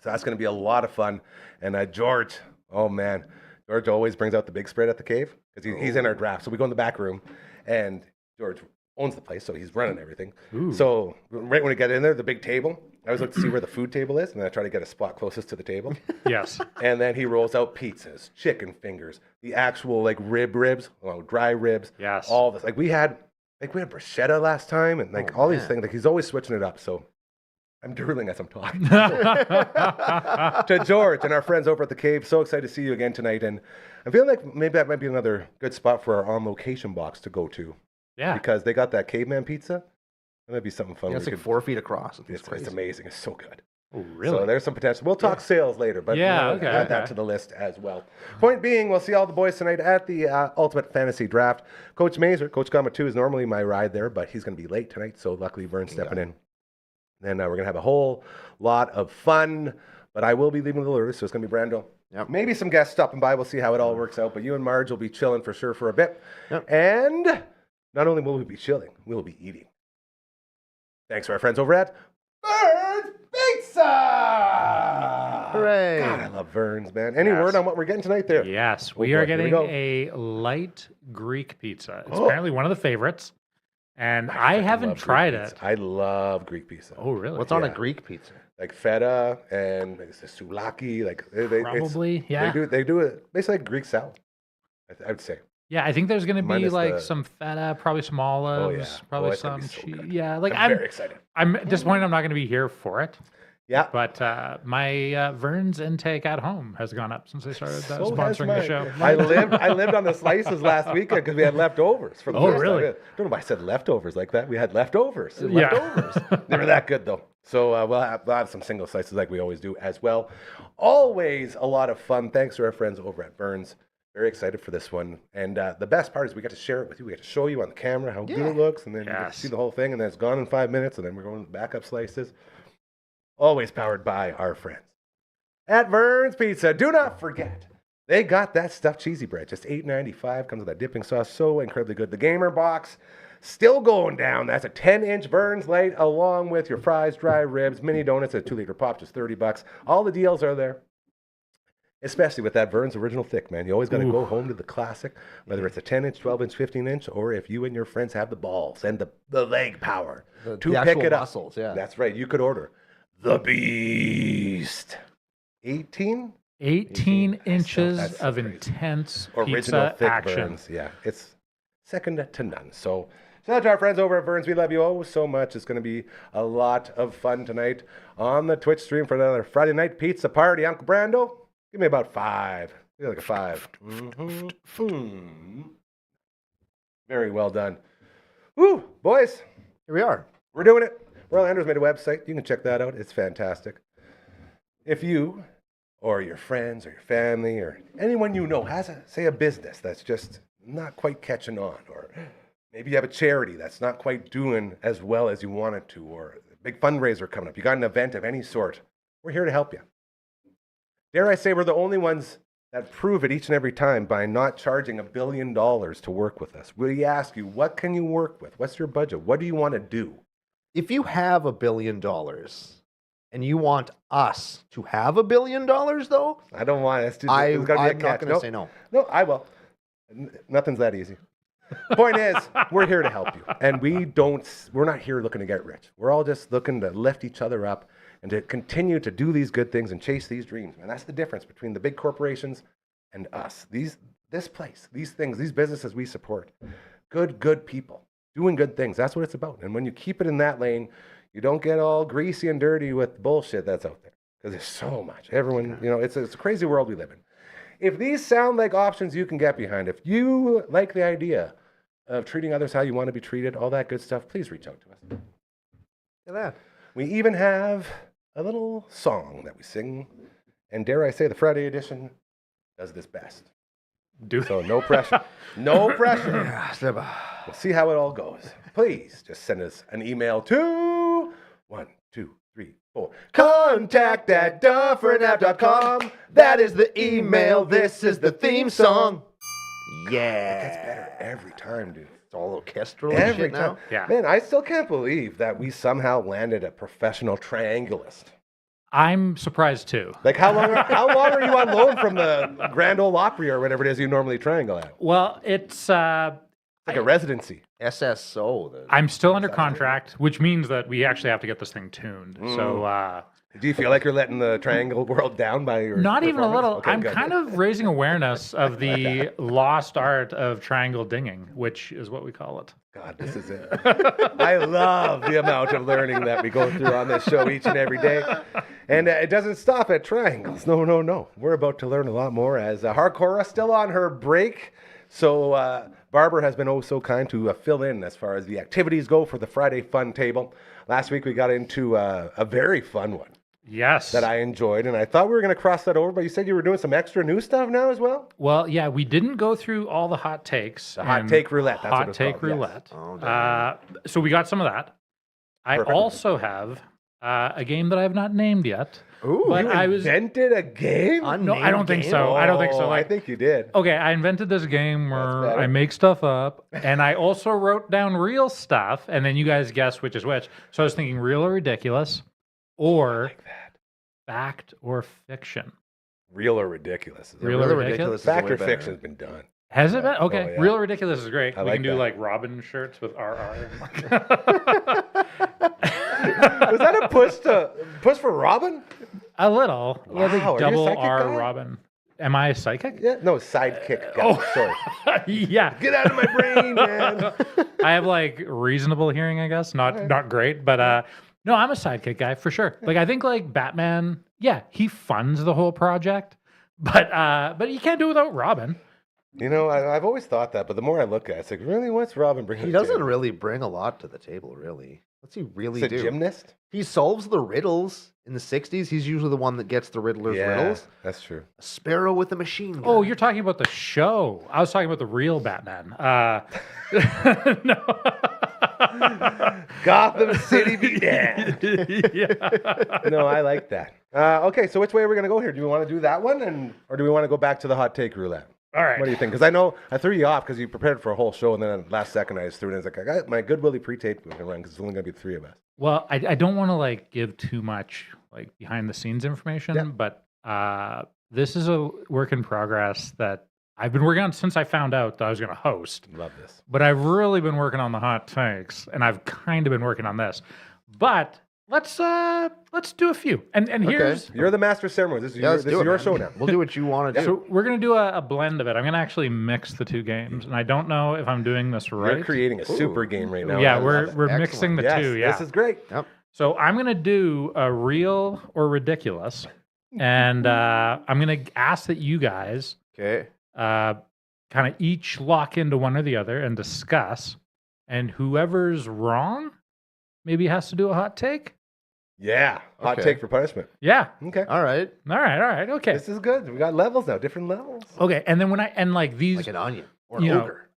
So that's going to be a lot of fun. And George, oh man, George always brings out the big spread at the Cave, because he's in our draft. So we go in the back room, and George owns the place, so he's running everything. Ooh. So right when we get in there, the big table, I always look to see where the food table is, and then I try to get a spot closest to the table. Yes. And then he rolls out pizzas, chicken fingers, the actual ribs, dry ribs. Yes. All this. We had bruschetta last time, and all these things. He's always switching it up. So I'm drooling as I'm talking. To George and our friends over at the Cave. So excited to see you again tonight. And I'm feeling like maybe that might be another good spot for our on-location box to go to. Yeah. Because they got that caveman pizza. That might be something fun. Yeah, it's 4 feet across. It's amazing. It's so good. Oh, really? So there's some potential. We'll talk sales later, but add that to the list as well. Point being, we'll see all the boys tonight at the Ultimate Fantasy Draft. Coach Mazer, Coach Gama 2 is normally my ride there, but he's going to be late tonight, so luckily Vern's stepping in. Then we're going to have a whole lot of fun, but I will be leaving a little early, so it's going to be Brando. Yep. Maybe some guests stopping by. We'll see how it all works out, but you and Marge will be chilling for sure for a bit. Yep. And not only will we be chilling, we will be eating. Thanks to our friends over at Vern's Pizza! Hooray! God, I love Vern's, man. Any word on what we're getting tonight there? Yes, we are getting a light Greek pizza. It's apparently one of the favorites, and I haven't tried it. I love Greek pizza. Oh, really? What's on a Greek pizza? Like feta and the souvlaki. Probably, yeah. They do it basically like Greek salad, I would say. Yeah, I think there's going to be Minus like the- some feta, probably some olives, yeah. probably it's gonna some be so cheese. good. Yeah, like I'm very excited. I'm disappointed I'm not going to be here for it. Yeah. But my Vern's intake at home has gone up since they started So has sponsoring the mine. show. I lived on the slices last weekend because we had leftovers. For the Oh, first time. really? I don't know why I said leftovers like that. We had leftovers. Yeah. Leftovers. They were that good though. So we'll have some single slices like we always do as well. Always a lot of fun. Thanks to our friends over at Vern's. Very excited for this one. And the best part is we got to share it with you. We got to show you on the camera how good it looks, and then you get Yes. to see the whole thing, and then it's gone in 5 minutes, and then we're going to backup slices. Always powered by our friends at Vern's Pizza. Do not forget, they got that stuffed cheesy bread, just $8.95. Comes with that dipping sauce, so incredibly good. The Gamer Box, still going down. That's a 10-inch Vern's Light, along with your fries, dry ribs, mini donuts, a 2-liter pop, just $30. All the deals are there. Especially with that Vern's Original Thick, man. You always got to go home to the classic, whether it's a 10-inch, 12-inch, 15-inch, or if you and your friends have the balls and the leg power to the pick actual it up. muscles, yeah. That's right. You could order the Beast. 18 inches That's so of crazy. intense original pizza thick action. Vern's. Yeah, it's second to none. So shout out to our friends over at Vern's. We love you oh so much. It's going to be a lot of fun tonight on the Twitch stream for another Friday night pizza party. Uncle Brando, give me about 5. Give me like a 5. Very well done. Woo, boys, Here we are. we're doing it. Royal Andrews made a website. You can check that out. It's fantastic. If you or your friends or your family or anyone you know has a business that's just not quite catching on, or maybe you have a charity that's not quite doing as well as you want it to, or a big fundraiser coming up, you got an event of any sort, we're here to help you. Dare I say we're the only ones that prove it each and every time by not charging $1 billion to work with us. We ask you, what can you work with? What's your budget? What do you want to do? If you have $1 billion and you want us to have $1 billion, though, I don't want us to. I'm There's gotta be a not catch. going to Nope. say no. No, I will. Nothing's that easy. Point is, we're here to help you. And we're not here looking to get rich. We're all just looking to lift each other up and to continue to do these good things and chase these dreams. And that's the difference between the big corporations and us. This place, these things, these businesses we support. Good people doing good things. That's what it's about. And when you keep it in that lane, you don't get all greasy and dirty with bullshit that's out there. Because there's so much. Everyone, it's a crazy world we live in. If these sound like options you can get behind, if you like the idea of treating others how you want to be treated, all that good stuff, please reach out to us. Look at that. We even have a little song that we sing. And dare I say, the Friday edition does this best. So no pressure. No pressure. We'll see how it all goes. Please just send us an email to 1, 2, 3, 4. contact@dufferinave.com. That is the email. This is the theme song. It gets better every time, dude. It's all orchestral and Every shit time. now. Yeah. Man, I still can't believe that we somehow landed a professional triangulist. I'm surprised too. Like, how long are you on loan from the Grand Ole Opry or whatever it is you normally triangle at? Well, it's Like a residency. SSO. I'm still under contract, which means that we actually have to get this thing tuned. So Do you feel like you're letting the triangle world down by your not even a performance? little. Okay, I'm good. kind of raising awareness of the lost art of triangle dinging, which is what we call it. God, this is it. I love the amount of learning that we go through on this show each and every day. And it doesn't stop at triangles. No. We're about to learn a lot more as Hardcore is still on her break. So Barbara has been oh so kind to fill in as far as the activities go for the Friday Fun Table. Last week we got into a very fun one Yes. that I enjoyed. And I thought we were going to cross that over, but you said you were doing some extra new stuff now as well? Well, yeah, we didn't go through all the hot takes. The hot and take roulette. That's what hot it's take called, yes. roulette. Oh, damn. So we got some of that. I Perfect. also have a game that I have not named yet. Ooh, but You I was invented a game? no, I don't think so. I don't think so. Oh, I Like, think you did. okay, I invented this game where better. I make stuff up, and I also wrote down real stuff, and then you guys guess which is which. So I was thinking real or ridiculous, or fact or fiction. Real or ridiculous? Is it Real or ridiculous? is Fact way or better. fiction has been done. Has it been? Okay, Oh, yeah. real or ridiculous is great. I We like can do that. like Robin shirts with RR. Was that a push for Robin? A little. I think Wow, are you a double psychic R guy? Robin. am I psychic? Yeah, no, sidekick guy. Oh. Sorry. Yeah. Get out of my brain, man. I have like reasonable hearing, I guess. Not great, but no, I'm a sidekick guy for sure. Like I think like Batman, yeah, he funds the whole project, but you can't do it without Robin. You know, I've always thought that, but the more I look at it, it's like, really, what's Robin bringing? He to the doesn't table? really bring a lot to the table, really. What's he really He's do? a gymnast. He solves the riddles in the 60s. He's usually the one that gets the Riddler's riddles. That's true. A sparrow with a machine gun. Oh, you're talking about the show. I was talking about the real Batman. No. Gotham City be damned. Yeah. No, I like that. Okay, so which way are we going to go here? Do we want to do that one, or do we want to go back to the hot take roulette? All right. What do you think? Because I know I threw you off because you prepared for a whole show, and then last second I just threw it in. It's like, I got my good Willie pre-tape going to run because it's only going to be the three of us. Well, I don't want to like give too much like behind the scenes information, Yeah. but this is a work in progress that I've been working on since I found out that I was going to host. Love this. But I've really been working on the hot takes, and I've kind of been working on this. But let's do a few. And here's You're the master of ceremonies. This is Yeah, let's do it, your man. show now. We'll do what you want to do. so we're gonna do a blend of it. I'm gonna actually mix the two games, and I don't know if I'm doing this right. You're creating a super game right now. Yeah, I we're love it. mixing the Yes, two. Yeah. this is great. Yep. So I'm gonna do a real or ridiculous, and I'm gonna ask that you guys Okay. kind of each lock into one or the other and discuss, and whoever's wrong maybe has to do a hot take. Yeah, hot Okay. take for punishment. Yeah. Okay, All right. All right. Okay. this is good. We got levels now, different levels. Okay. And then like these, Like an onion or an You know, ogre.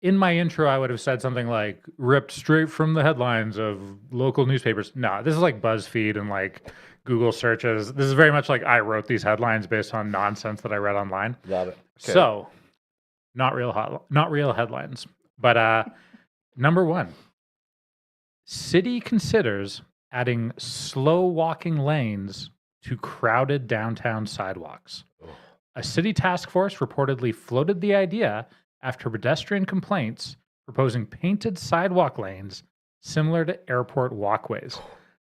in my intro, I would have said something like ripped straight from the headlines of local newspapers. No, this is like BuzzFeed and like Google searches. This is very much like I wrote these headlines based on nonsense that I read online. Love it. Okay. So, not real headlines. But number one, city considers adding slow walking lanes to crowded downtown sidewalks. A city task force reportedly floated the idea after pedestrian complaints proposing painted sidewalk lanes similar to airport walkways.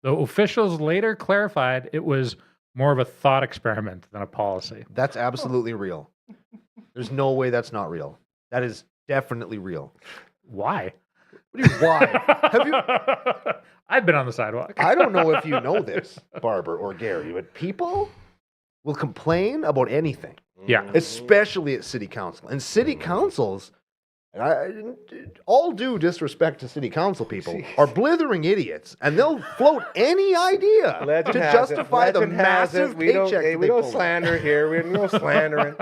Though officials later clarified it was more of a thought experiment than a policy. That's absolutely real. There's no way that's not real. That is definitely real. Why? What do you, why? Have you? I've been on the sidewalk. I don't know if you know this, Barber or Gary, but people will complain about anything, Yeah. especially at city council. And city councils, and all due disrespect to city council people, are blithering idiots, and they'll float any idea Legend to has justify it. the Legend has massive it. We don't, paycheck. hey, that we they don't pull. slander here. We don't slandering.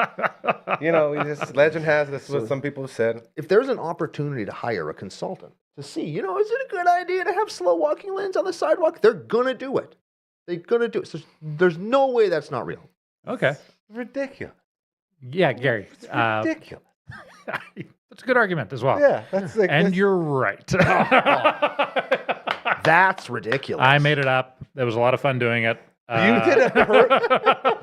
You know, we just legend has this. Is what some people have said. If there's an opportunity to hire a consultant to see, is it a good idea to have slow walking lanes on the sidewalk? They're gonna do it. They're gonna do it. So there's no way that's not real. Okay. Ridiculous. Yeah, Gary. Ridiculous. That's a good argument as well. Yeah, that's like. And that's- you're right. That's ridiculous. I made it up. It was a lot of fun doing it. You did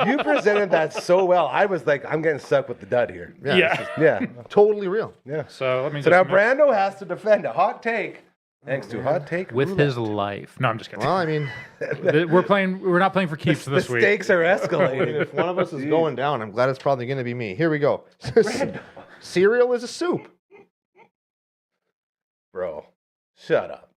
you presented that so well. I was like, I'm getting stuck with the dud here. Yeah. Yeah, totally real. yeah. So let me So just now Brando has to defend a hot take, thanks to hot take with roulette. his life. No, I'm just kidding. Well, I mean, We're not playing for keeps The this week. stakes are escalating. if one of us is going down, I'm glad it's probably going to be me. Here we go. Cereal is a soup. Bro, shut up.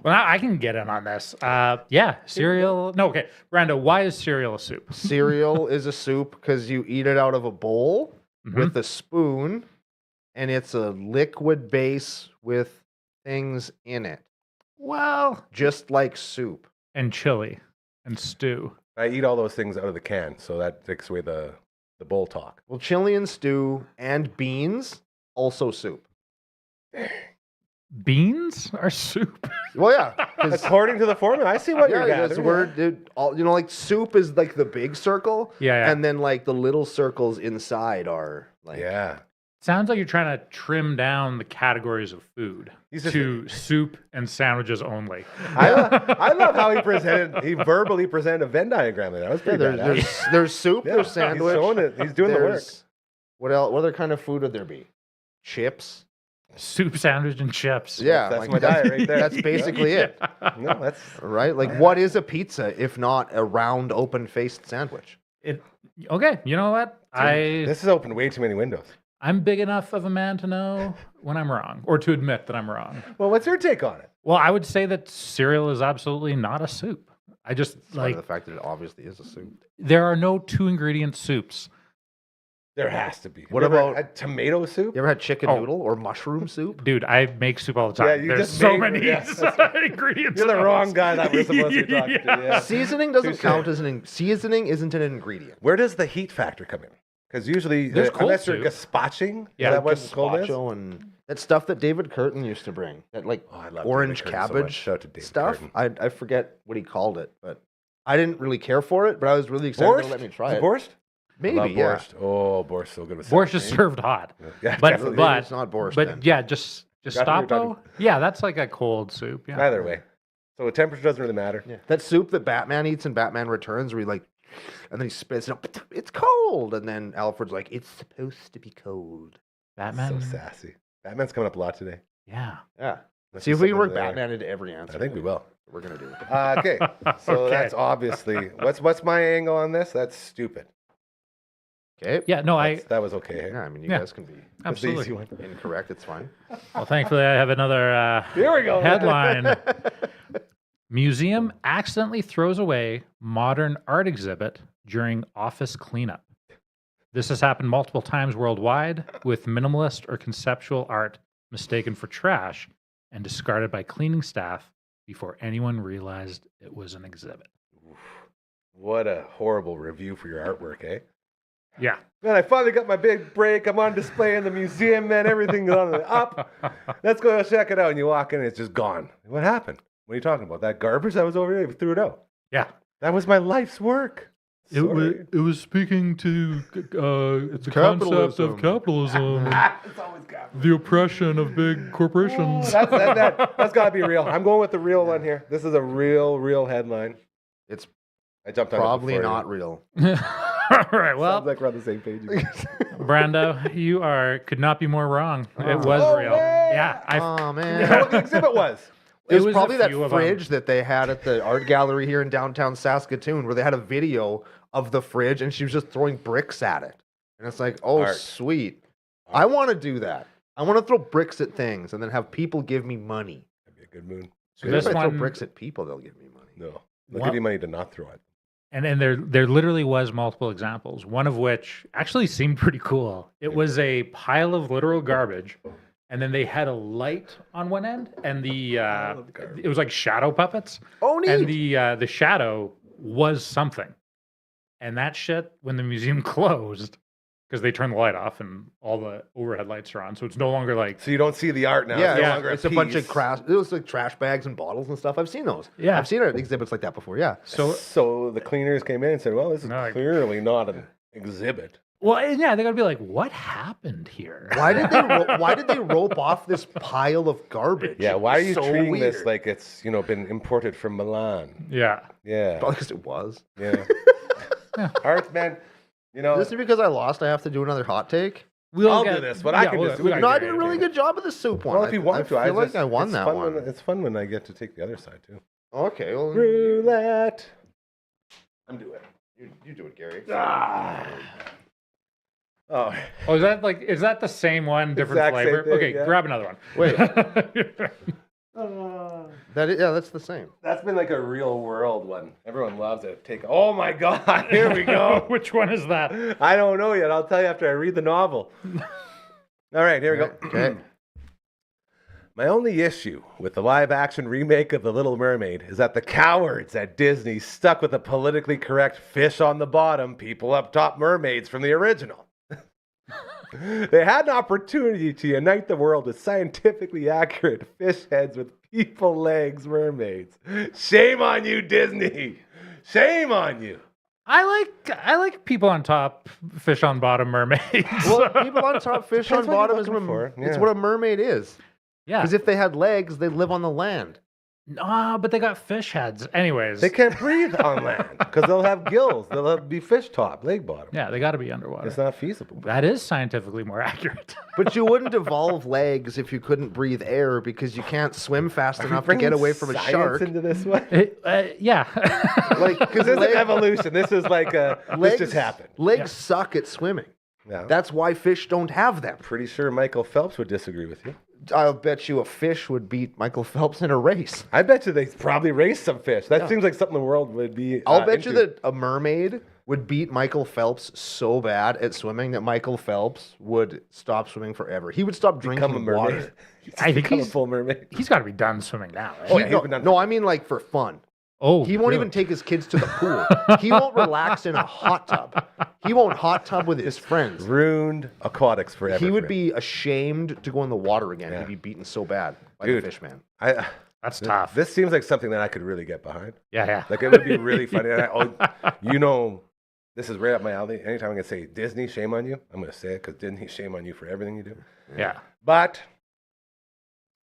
Well, now I can get in on this. Yeah, cereal. No, okay. Brando, why is cereal a soup? Cereal is a soup because you eat it out of a bowl with a spoon, and it's a liquid base with things in it, Well, just like soup. and chili and stew. I eat all those things out of the can, so that takes away the bowl talk. Well, chili and stew and beans, also soup. Beans are soup. Well, yeah. 'cause- According to the formula, I see what yeah, you're that's gathering. where like soup is like the big circle, Yeah. and then like the little circles inside are like Yeah. Sounds like you're trying to trim down the categories of food He's just- to soup and sandwiches only. I love how he verbally presented a Venn diagram. That was Yeah, pretty badass. there's soup, Yeah, there's sandwich. He's showing it. He's doing the work. there's- What else? What other kind of food would there be? Chips. Soup, sandwich, and chips. Yeah, That's like my diet right there. That's basically it, No, that's right? Like, what is a pizza if not a round, open-faced sandwich? Okay, you know what? This has opened way too many windows. I'm big enough of a man to know when I'm wrong, or to admit that I'm wrong. Well, what's your take on it? Well, I would say that cereal is absolutely not a soup. I just Like the fact that it obviously is a soup. there are no 2-ingredient soups. There has to be. What You ever about- had tomato soup? You ever had chicken Oh. noodle or mushroom soup? Dude, I make soup all the time. Yeah, you There's just so made- many yeah. ingredients. You're the in wrong those. guy that we're supposed to be talking to. Yeah. Seasoning doesn't Touche. count as seasoning isn't an ingredient. Where does the heat factor come in? Because usually, There's cold unless you're soup. gazpaching, Yeah, is that what it's called? Gazpacho and that stuff that David Curtin used to bring. That like Oh, I love orange David Curtin so much. cabbage Shout out to David stuff. Curtin. I forget what he called it, but I didn't really care for it. But I was really excited to let me try Is it. Borscht? Maybe, Love yeah. borscht. Oh, borscht so good with Borscht is salad. served hot. Yeah, But definitely. Maybe it's not borscht then. yeah, just That's what you're Gestapo. Yeah, that's like a cold soup. Yeah. Either way. So the temperature doesn't really matter. Yeah. That soup that Batman eats in Batman Returns, where he like, and then he spits it up. It's cold, and then Alfred's like, "It's supposed to be cold." Batman. So sassy. Batman's coming up a lot today. Yeah. Yeah. Let's See if do we can something work there. Batman into every answer. I think we will. We're gonna do. Okay. So Okay. that's obviously what's my angle on this? That's stupid. Okay. Yeah. No, That was okay. Hey? Yeah, I mean, you Yeah. guys can be That's the easy absolutely. one. incorrect. It's fine. Well, thankfully, I have another Here we go. headline. Museum accidentally throws away modern art exhibit during office cleanup. This has happened multiple times worldwide, with minimalist or conceptual art mistaken for trash and discarded by cleaning staff before anyone realized it was an exhibit. What a horrible review for your artwork, eh? Yeah. Man, I finally got my big break. I'm on display in the museum, man. Everything's on the up. Let's go check it out. And you walk in and it's just gone. What happened? What are you talking about? That garbage that was over there? You threw it out. Yeah. That was my life's work. Sorry. It was speaking to the concept of capitalism, It's always got the oppression of big corporations. That's got to be real. I'm going with the real one here. This is a real headline. It's I jumped on it probably before you. not real. All right. Well, Sounds like we're on the same page. again. Brando, you could not be more wrong. It was Oh, real. man. Yeah. Oh You man. know what the exhibit was? It was was a probably that few of 'em. fridge that they had at the art gallery here in downtown Saskatoon, where they had a video of the fridge, and she was just throwing bricks at it. And it's like, oh, Art. sweet. I want to do that. I want to throw bricks at things and then have people give me money. That'd be a good moon. So Maybe this if I throw one, bricks at people, they'll give me money. No. They'll What? give you money to not throw it. and there literally was multiple examples. One of which actually seemed pretty cool. It was a pile of literal garbage, and then they had a light on one end, and it was like shadow puppets. Oh, neat. And the shadow was something. And that shit, when the museum closed, because they turned the light off and all the overhead lights are on, so it's no longer like So you don't see the art now. yeah, it's, no yeah, longer it's a bunch of piece. crash. It was like trash bags and bottles and stuff. I've seen those. Yeah. I've seen exhibits like that before. Yeah. So the cleaners came in and said, well, this is No, like- clearly not an exhibit. well, and yeah, they gotta be like, what happened here? Why did they rope off this pile of garbage? Yeah, why are you So treating this weird. like it's, been imported from Milan? Yeah. Yeah. Probably because it was. Yeah. Arts, man. This is because I lost. I have to do another hot take. I'll do this, but I can just do it. No, I did a really good job of the soup one. Well, if you want to, I feel like just, I won it's that fun one. It's fun when I get to take the other side, too. Okay, well, Roulette. I'm doing it. you do it, Gary. Oh, Oh, is that the same one, different Exact same flavor? thing, Okay, yeah. grab another one. Wait. That's the same. that's been like a real world one. Everyone loves it. Oh my God, here we go. Which one is that? I don't know yet. I'll tell you after I read the novel. All right, here we go. Okay. My only issue with the live-action remake of The Little Mermaid is that the cowards at Disney stuck with the politically correct fish on the bottom, people up top mermaids from the original. They had an opportunity to unite the world with scientifically accurate fish heads with people legs mermaids. Shame on you, Disney. Shame on you. I like people on top, fish on bottom, mermaids. Well, people on top, fish Depends on what you're bottom is looking for, it's yeah. what a mermaid is. yeah. Because if they had legs, they'd live on the land. No, but they got fish heads. Anyways, They can't breathe on land because they'll have gills. They'll be fish top, leg bottom. yeah, they got to be underwater. It's not feasible. That is scientifically more accurate. But you wouldn't evolve legs if you couldn't breathe air because you can't swim fast Are we enough to bringing get away from a science shark. into this one? Yeah. Like, because This isn't evolution. This is like this just happened. Legs suck at swimming. Yeah. That's why fish don't have them. Pretty sure Michael Phelps would disagree with you. I'll bet you a fish would beat Michael Phelps in a race. I bet you they probably race some fish. That seems like something the world would be. I'll bet you into. that a mermaid would beat Michael Phelps so bad at swimming that Michael Phelps would stop swimming forever. He would stop drinking Become a mermaid. water. I think Become a he's full mermaid. he's got to be done swimming now. Right? Oh, yeah, he's been No, done no, for- I mean like for fun. Oh, He won't really? even take his kids to the pool. He won't relax in a hot tub. He won't hot tub with his friends. Ruined aquatics forever. He would for him. be ashamed to go in the water again. Yeah. He'd be beaten so bad by Dude. the fish man. That's tough. This seems like something that I could really get behind. Yeah. Like it would be really funny. And this is right up my alley. Anytime I can say Disney, shame on you, I'm going to say it because Disney, shame on you for everything you do. Yeah. But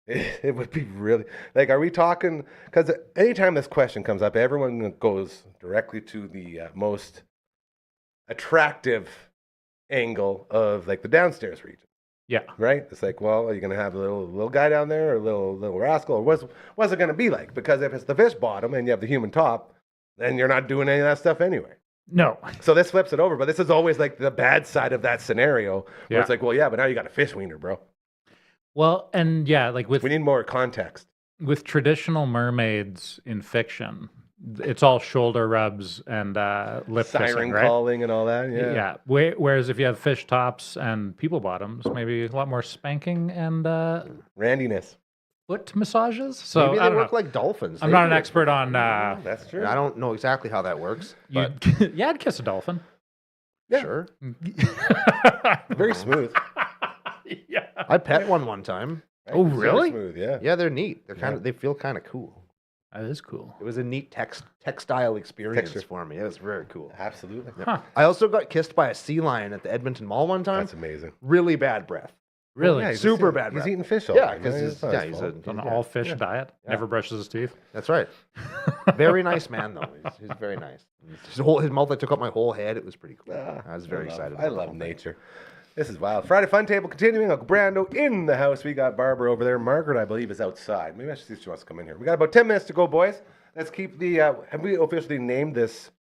it would be really like, are we talking? Because anytime this question comes up, everyone goes directly to the most attractive angle of like the downstairs region, Yeah. right? It's like, well, are you going to have a little guy down there or a little rascal, or what's it going to be like? Because if it's the fish bottom and you have the human top, then you're not doing any of that stuff anyway. No. So this flips it over, but this is always like the bad side of that scenario where Yeah. it's like, well, yeah, but now you got a fish wiener, bro. Well, and yeah, like We need more context. with traditional mermaids in fiction, it's all shoulder rubs and lip Siren kissing, right? calling and all that. Yeah. Yeah. Whereas if you have fish tops and people bottoms, maybe a lot more spanking and Randiness. foot massages. So Maybe I they don't work know. like dolphins. I'm They not an do it. expert on. That's true. I don't know exactly how that works. But Yeah, I'd kiss a dolphin. Yeah. sure. Very smooth. Yeah. I pet one time. Oh, Very really? smooth, yeah. Yeah, they're neat. They're kind of. They feel kind of cool. That is cool. It was a neat textile experience Texture. for me. It was very cool. Absolutely. Huh. I also got kissed by a sea lion at the Edmonton Mall one time. That's amazing. Really bad breath. Really? Yeah, he's Super just- bad He's breath. eating fish all Yeah, day. because It's not his he's fault. On an all fish diet. Yeah. Never brushes his teeth. That's right. Very nice man though. He's very nice. His mouth. I took out my whole head. It was pretty cool. I was very excited. I about the love whole thing. nature. This is wild. Friday Fun Table continuing. Uncle Brando in the house. We got Barbara over there. Margaret, I believe, is outside. Maybe I should see if she wants to come in here. We got about 10 minutes to go, boys. Let's keep the. Have we officially named this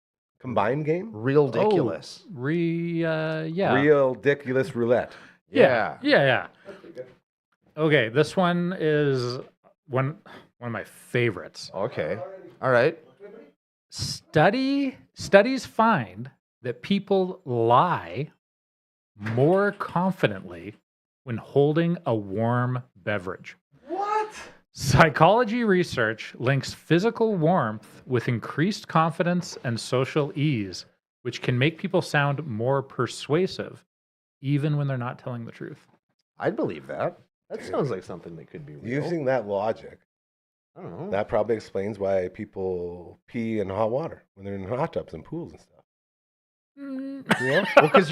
combined game? Real ridiculous. Yeah. Real Diculous Roulette. Yeah. Okay, this one is one of my favorites. Okay. All right. Studies find that people lie more confidently when holding a warm beverage. What? Psychology research links physical warmth with increased confidence and social ease, which can make people sound more persuasive, even when they're not telling the truth. I'd believe that. That sounds like something that could be real. Using that logic, I don't know. that probably explains why people pee in hot water when they're in hot tubs and pools and stuff. Yeah. Well, because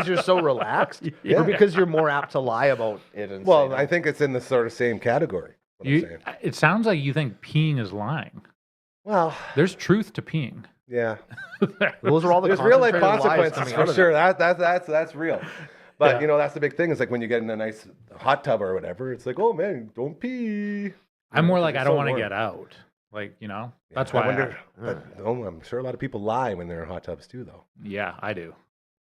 you're so relaxed, Yeah. or because you're more apt to lie about it. And Well, say I think it's in the sort of same category. What I'm saying. It sounds like you think peeing is lying. Well, There's truth to peeing. yeah. those are all the There's real life concentrated lies consequences coming out for of sure. that. That's real. But Yeah. you know, that's the big thing. It's like when you get in a nice hot tub or whatever. It's like, oh man, don't pee. I'm more like, It's I don't so want to warm. get out. Like, you know, Yeah, that's why. I wonder. But I'm sure a lot of people lie when they're in hot tubs too, though. Yeah, I do.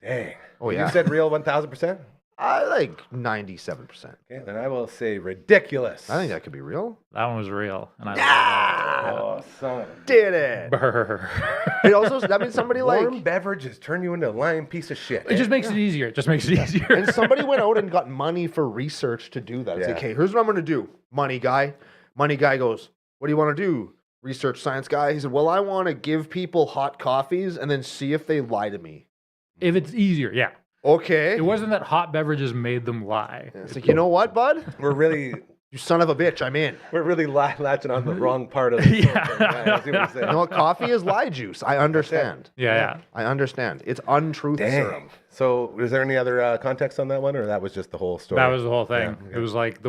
Dang. Oh, yeah. You said real 1,000%. I like 97%. Okay, then I will say ridiculous. I think that could be real. That one was real. And I Oh, son. Did it? Brr. It also, that means somebody Warm like, beverages turn you into a lying piece of shit. It just makes it easier. It just makes it easier. and somebody went out and got money for research to do that. It's like, Yeah. hey, here's what I'm going to do. Money guy goes, what do you want to do? Research science guy. He said, well, I want to give people hot coffees and then see if they lie to me. If it's easier, yeah. Okay. It wasn't that hot beverages made them lie. It's like, you know what, bud? We're really You son of a bitch, I'm in. We're really latching on the wrong part of the Yeah. I see what you're saying. You know what? Coffee is lye juice. I understand. Yeah. I understand. It's untruth serum. Dang. So, is there any other context on that one, or that was just the whole story? That was the whole thing. Yeah. It was like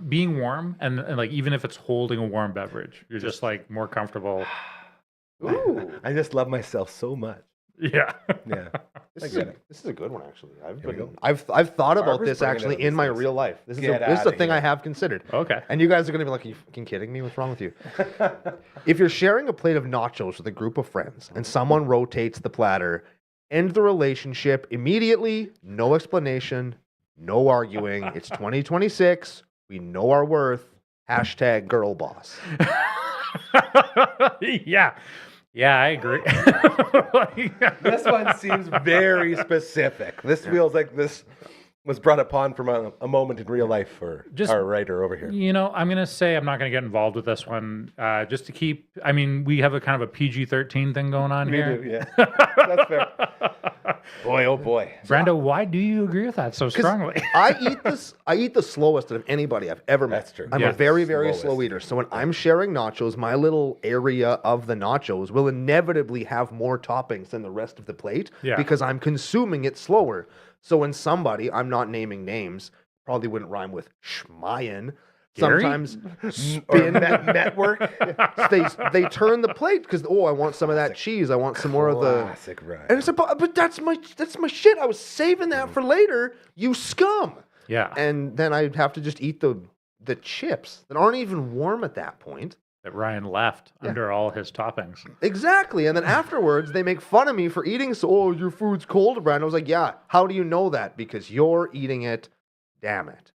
being warm, and like even if it's holding a warm beverage, you're just like more comfortable. Ooh. I just love myself so much. Yeah. Yeah. This get it. is a good one, actually. we go. I've thought about Barbara's this bringing actually out in these my things. real life. This is Get a outta thing here. I have considered. Okay. And you guys are going to be like, are you fucking kidding me? What's wrong with you? If you're sharing a plate of nachos with a group of friends and someone rotates the platter, end the relationship immediately, no explanation, no arguing. It's 2026. We know our worth. Hashtag girl boss. Yeah. Yeah, I agree. This one seems very specific. This feels like this was brought upon from a moment in real life for Just- our writer over here. You know, I'm going to say I'm not going to get involved with this one just to keep, I mean, we have a kind of a PG-13 thing going on We here. do, yeah. That's fair. Boy, oh boy. Brando, why do you agree with that so strongly? I eat the slowest of anybody I've ever met. That's true. I'm Yeah. a very, very Slowest. slow eater. So when I'm sharing nachos, my little area of the nachos will inevitably have more toppings than the rest of the plate Yeah. because I'm consuming it slower. So when somebody, I'm not naming names, probably wouldn't rhyme with Schmayen, Gary? sometimes Or spin network. they turn the plate because I want some of that cheese. I want some more of the. Classic, right. And it's about, but that's my shit. I was saving that for later. You scum. Yeah. And then I'd have to just eat the chips that aren't even warm at that point. That Ryan left under all his toppings. Exactly. And then afterwards, they make fun of me for eating. So, oh, your food's cold, Brian. I was like, yeah. How do you know that? Because you're eating it. Damn it.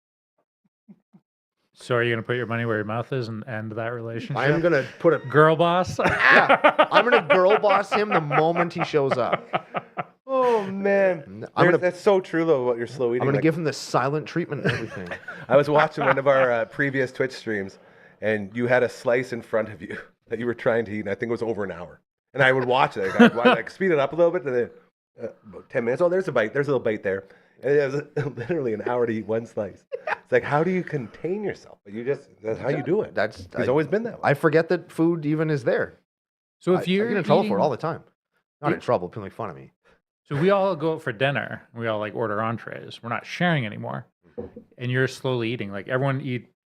So are you going to put your money where your mouth is and end that relationship? I'm gonna put a Girl boss? yeah. I'm gonna girl boss him the moment he shows up. Oh man, I'm gonna- that's so true though. What you're slow eating. I'm gonna Like, give him the silent treatment and everything. I was watching one of our previous Twitch streams, and you had a slice in front of you that you were trying to eat, and I think it was over an hour. And I would watch it. I'd like speed it up a little bit, and then about 10 minutes. Oh, there's a bite. There's a little bite there. And it was literally an hour to eat one slice. It's like, how do you contain yourself? But that's how you do it. It's always been that way. I forget that food even is there. So I if you're get in trouble for it eating- all the time. Not in trouble, people make fun of me. So we all go out for dinner. We all like order entrees. We're not sharing anymore. And you're slowly eating. Like everyone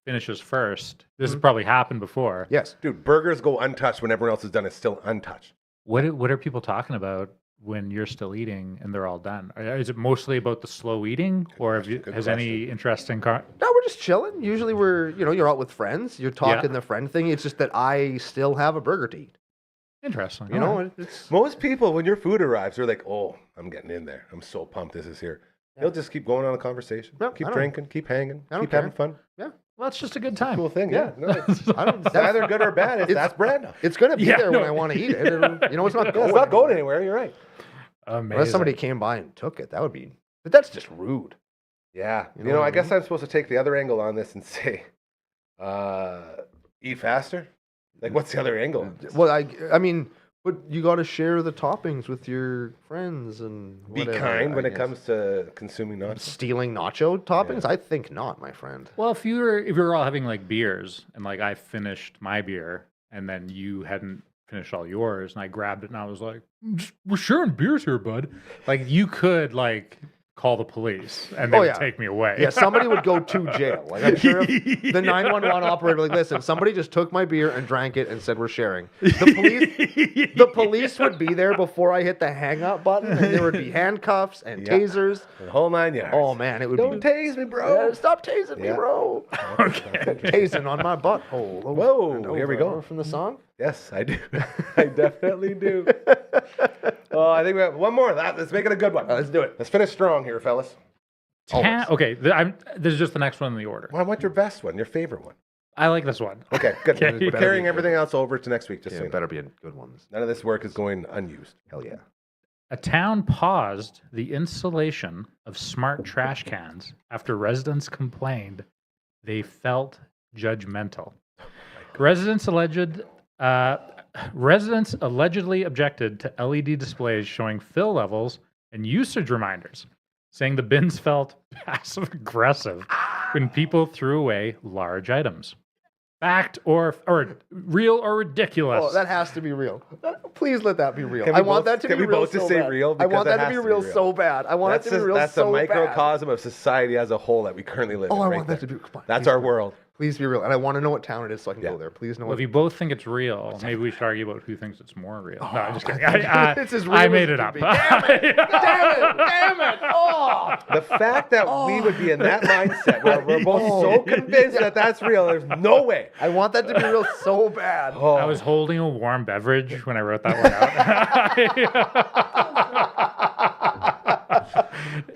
finishes first. This has probably happened before. Yes. Dude, burgers go untouched when everyone else is done. It's still untouched. What are people talking about when you're still eating and they're all done? Is it mostly about the slow eating, or has any interesting? No, we're just chilling. Usually you're out with friends. You're talking the friend thing. It's just that I still have a burger to eat. Interesting. You All know, right. it's Most people, when your food arrives, they're like, oh, I'm getting in there. I'm so pumped this is here. They'll just keep going on a conversation. No, keep I don't- drinking, keep hanging, I don't keep having care. fun. Well, it's just a good time. Cool thing, yeah. No, it's, I don't. it's either good or bad. That's Brando. It's gonna be Yeah, there no. when I want to eat it. It's not going. It's not going anywhere. You're right. Amazing. Unless somebody came by and took it, that would be. But that's just rude. Yeah. You know what I I guess mean? I'm supposed to take the other angle on this and say, eat faster. Like, what's the other angle? Well, I mean, but you got to share the toppings with your friends and Be whatever, kind I when it guess. comes to consuming nachos. Stealing nacho toppings? I think not, my friend. Well, if you were all having like beers and like I finished my beer and then you hadn't finished all yours and I grabbed it and I was like, we're sharing beers here, bud. Like you could like call the police and they Oh, would yeah. take me away. Yeah, somebody would go to jail. Like I'm sure if the 911 operator like, listen, somebody just took my beer and drank it and said we're sharing. The police would be there before I hit the hang up button, and there would be handcuffs and Yeah. tasers. The whole 9 yards. Oh man, it would Don't be. tase me, bro. Yeah, stop tasing me, Yeah. bro. Tasing on my butthole. over Whoa, and here we over. go. Remember from the song? Yes, I do. I definitely do. Oh, I think we have one more. Let's make it a good one. Let's do it. Let's finish strong here, fellas. Okay, this is just the next one in the order. Well, I want your best one, your favorite one. I like this one. Okay, good. Okay. We're Better carrying be everything else over to next week. Just Yeah, so you know. better be a good one. None of this work is going unused. Hell yeah. A town paused the installation of smart trash cans after residents complained they felt judgmental. Residents allegedly objected to LED displays showing fill levels and usage reminders, saying the bins felt passive aggressive. when people threw away large items. Fact or real or ridiculous? Oh, that has to be real. Please let that be real. Can I we want both- that to can be we real both so just say bad. real? I want Because that it to be has to real be real. so bad. I want it to be real That's so a bad. microcosm of society as a whole that we currently live in. Oh, I right want that there. to be. Come on, That's please our be- world. Please be real, and I want to know what town it is so I can Yeah. go there. Please know. Well, if you both think it's real, maybe we should argue about who thinks it's more real. No, I'm just kidding. It's as real I as made it it can up. be. Damn it! Damn it! Oh, The fact that we would be in that mindset where we're both so convinced that that's real, there's no way. I want that to be real so bad. Oh, I was holding a warm beverage when I wrote that one out.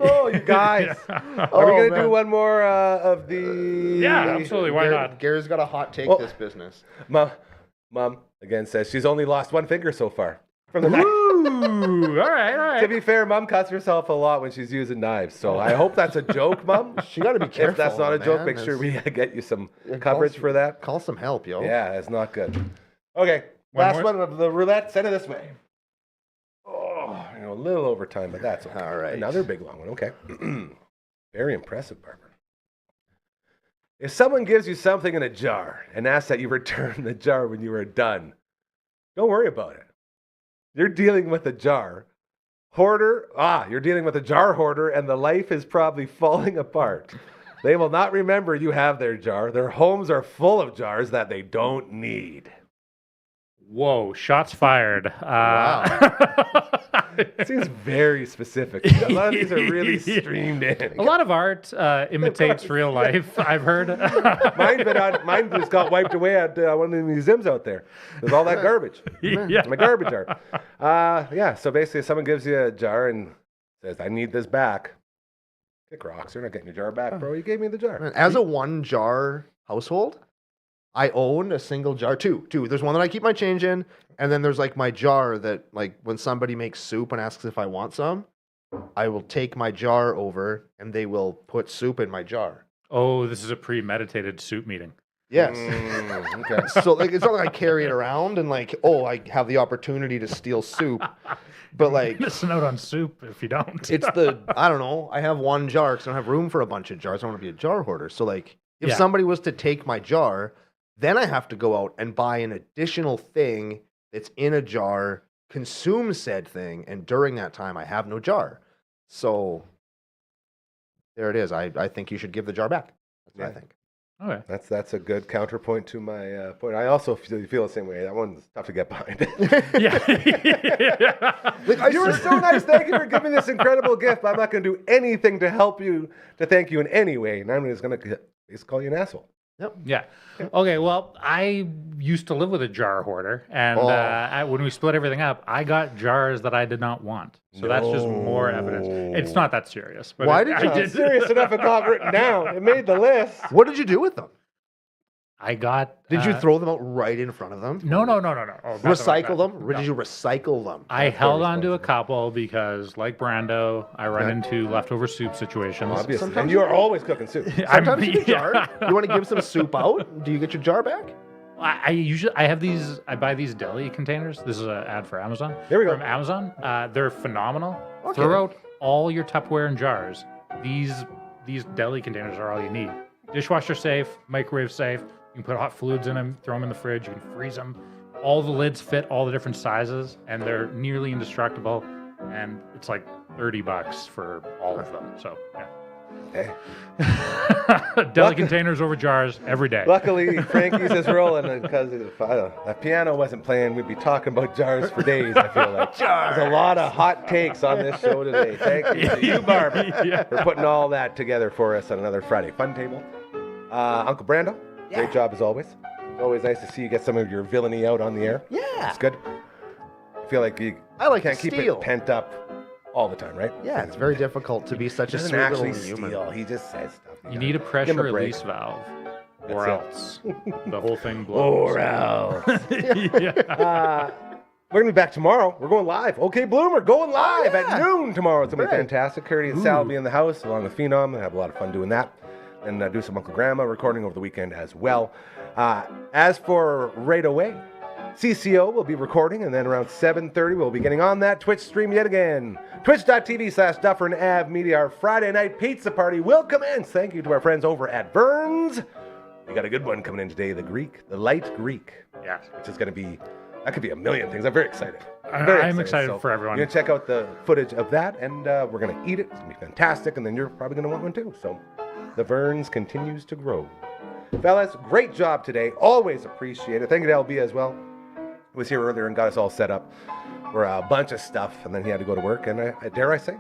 oh, you guys. Are we going to do one more of the... Yeah, absolutely. Why not? Gary's got a hot take Well- this business. Mom, again, says she's only lost one finger so far. From the knife. Ooh, all right, all To right. be fair, Mom cuts herself a lot when she's using knives. So I hope that's a joke, Mom. She got to be careful. If that's not a joke, man. make sure we get you some Call coverage some- for that. Call some help, yo. Yeah, it's not good. Okay, One last more? one of the roulette. Send it this way. Oh, a little over time, but that's okay. All right. Another big long one. Okay. Very impressive, Barbara. If someone gives you something in a jar and asks that you return the jar when you are done, don't worry about it. You're dealing with a jar hoarder. You're dealing with a jar hoarder, and the life is probably falling apart. They will not remember you have their jar. Their homes are full of jars that they don't need. Whoa, shots fired. Seems very specific. A lot of these are really streamed in. A lot of art imitates real life, I've heard. Mine just got wiped away at one of the museums out there. There's all that garbage. Yeah. My garbage jar. Yeah, so basically, if someone gives you a jar and says, I need this back, kick rocks. You're not getting your jar back, bro. You gave me the jar. Man, as a one jar household, I own a single jar. Two. There's one that I keep my change in, and then there's like my jar that, like, when somebody makes soup and asks if I want some, I will take my jar over and they will put soup in my jar. Oh, this is a premeditated soup meeting. Yes. Okay. So like it's not like I carry it around and like, oh, I have the opportunity to steal soup. But like Missing out on soup if you don't. it's I don't know. I have one jar because I don't have room for a bunch of jars. I don't want to be a jar hoarder. So like if Yeah. somebody was to take my jar, then I have to go out and buy an additional thing that's in a jar, consume said thing, and during that time I have no jar. So there it is. I think you should give the jar back. That's what I Yeah. think. Okay. That's a good counterpoint to my point. I also feel the same way. That one's tough to get behind. Yeah. Like, You were so nice. Thank you for giving this incredible gift. But I'm not going to do anything to help you, to thank you in any way. And I'm just going to call you an asshole. Yeah. Okay. Well, I used to live with a jar hoarder, and when we split everything up, I got jars that I did not want. So that's just more evidence. It's not that serious. But Why did you- It's serious enough it got written down. It made the list. What did you do with them? I got. Did you throw them out right in front of them? No. Oh, nothing like Recycle that. them? Or did you recycle them? I That's held very on to a responsible. couple because, like Brando, I run into leftover soup situations. Obviously. Sometimes And you are always cooking soup. Sometimes you get yeah. jar. You want to give some soup out? Do you get your jar back? I usually I buy these deli containers. This is an ad for Amazon. There we go. From Amazon. They're phenomenal. Okay. Throw out all your Tupperware in jars. These deli containers are all you need. Dishwasher safe, microwave safe. You can put hot fluids in them, throw them in the fridge. You can freeze them. All the lids fit all the different sizes, and they're nearly indestructible. And it's like $30 for all of them. So yeah. Hey. Deli containers over jars every day. Luckily, Frankie's is rolling because if that piano wasn't playing, we'd be talking about jars for days, I feel like. There's a lot of hot takes on this show today. Thank you to you, Barbara, Yeah. for putting all that together for us on another Friday Fun Table. Uncle Brando, great job as always. It's always nice to see you get some of your villainy out on the air. Yeah. It's good. I feel like you I like can't to keep steal. it pent up all the time, right? Yeah, it's very difficult to be such He a doesn't sweet actually little human. steal. He just says stuff. You need a Give him pressure a break. release valve, or That's else the whole thing blows. Or else. Yeah. We're going to be back tomorrow. We're going live. Okay, Bloomer, going live at noon tomorrow. It's going to be Right. fantastic. Curdy and Sal will be in the house along with Phenom. We'll have a lot of fun doing that. And do some Uncle Grandma recording over the weekend as well. As for right away, CCO will be recording, and then around 7:30 we'll be getting on that Twitch stream yet again. Twitch.tv/Dufferin Ave Media. Our Friday night pizza party will commence. Thank you to our friends over at Burns. We got a good one coming in today, the light Greek. Yeah. Which is going to be, that could be a million things. I'm very excited. I'm excited for everyone. You're going to check out the footage of that, and we're going to eat it. It's going to be fantastic, and then you're probably going to want one too. So the Verns continues to grow. Fellas, great job today. Always appreciate it. Thank you to LB as well. He was here earlier and got us all set up for a bunch of stuff, and then he had to go to work, and I dare I say,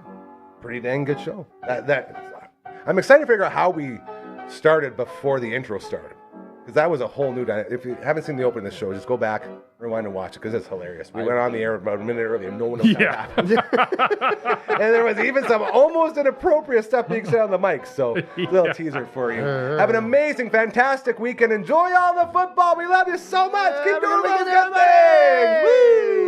pretty dang good show. I'm excited to figure out how we started before the intro started, because that was a whole new dynamic. If you haven't seen the opening of the show, just go back, rewind and watch it, because it's hilarious. We went on the air about a minute early and no one knows what happened. And there was even some almost inappropriate stuff being said on the mic, so little teaser for you. Have an amazing, fantastic weekend. Enjoy all the football. We love you so much. Keep doing those good things. Woo!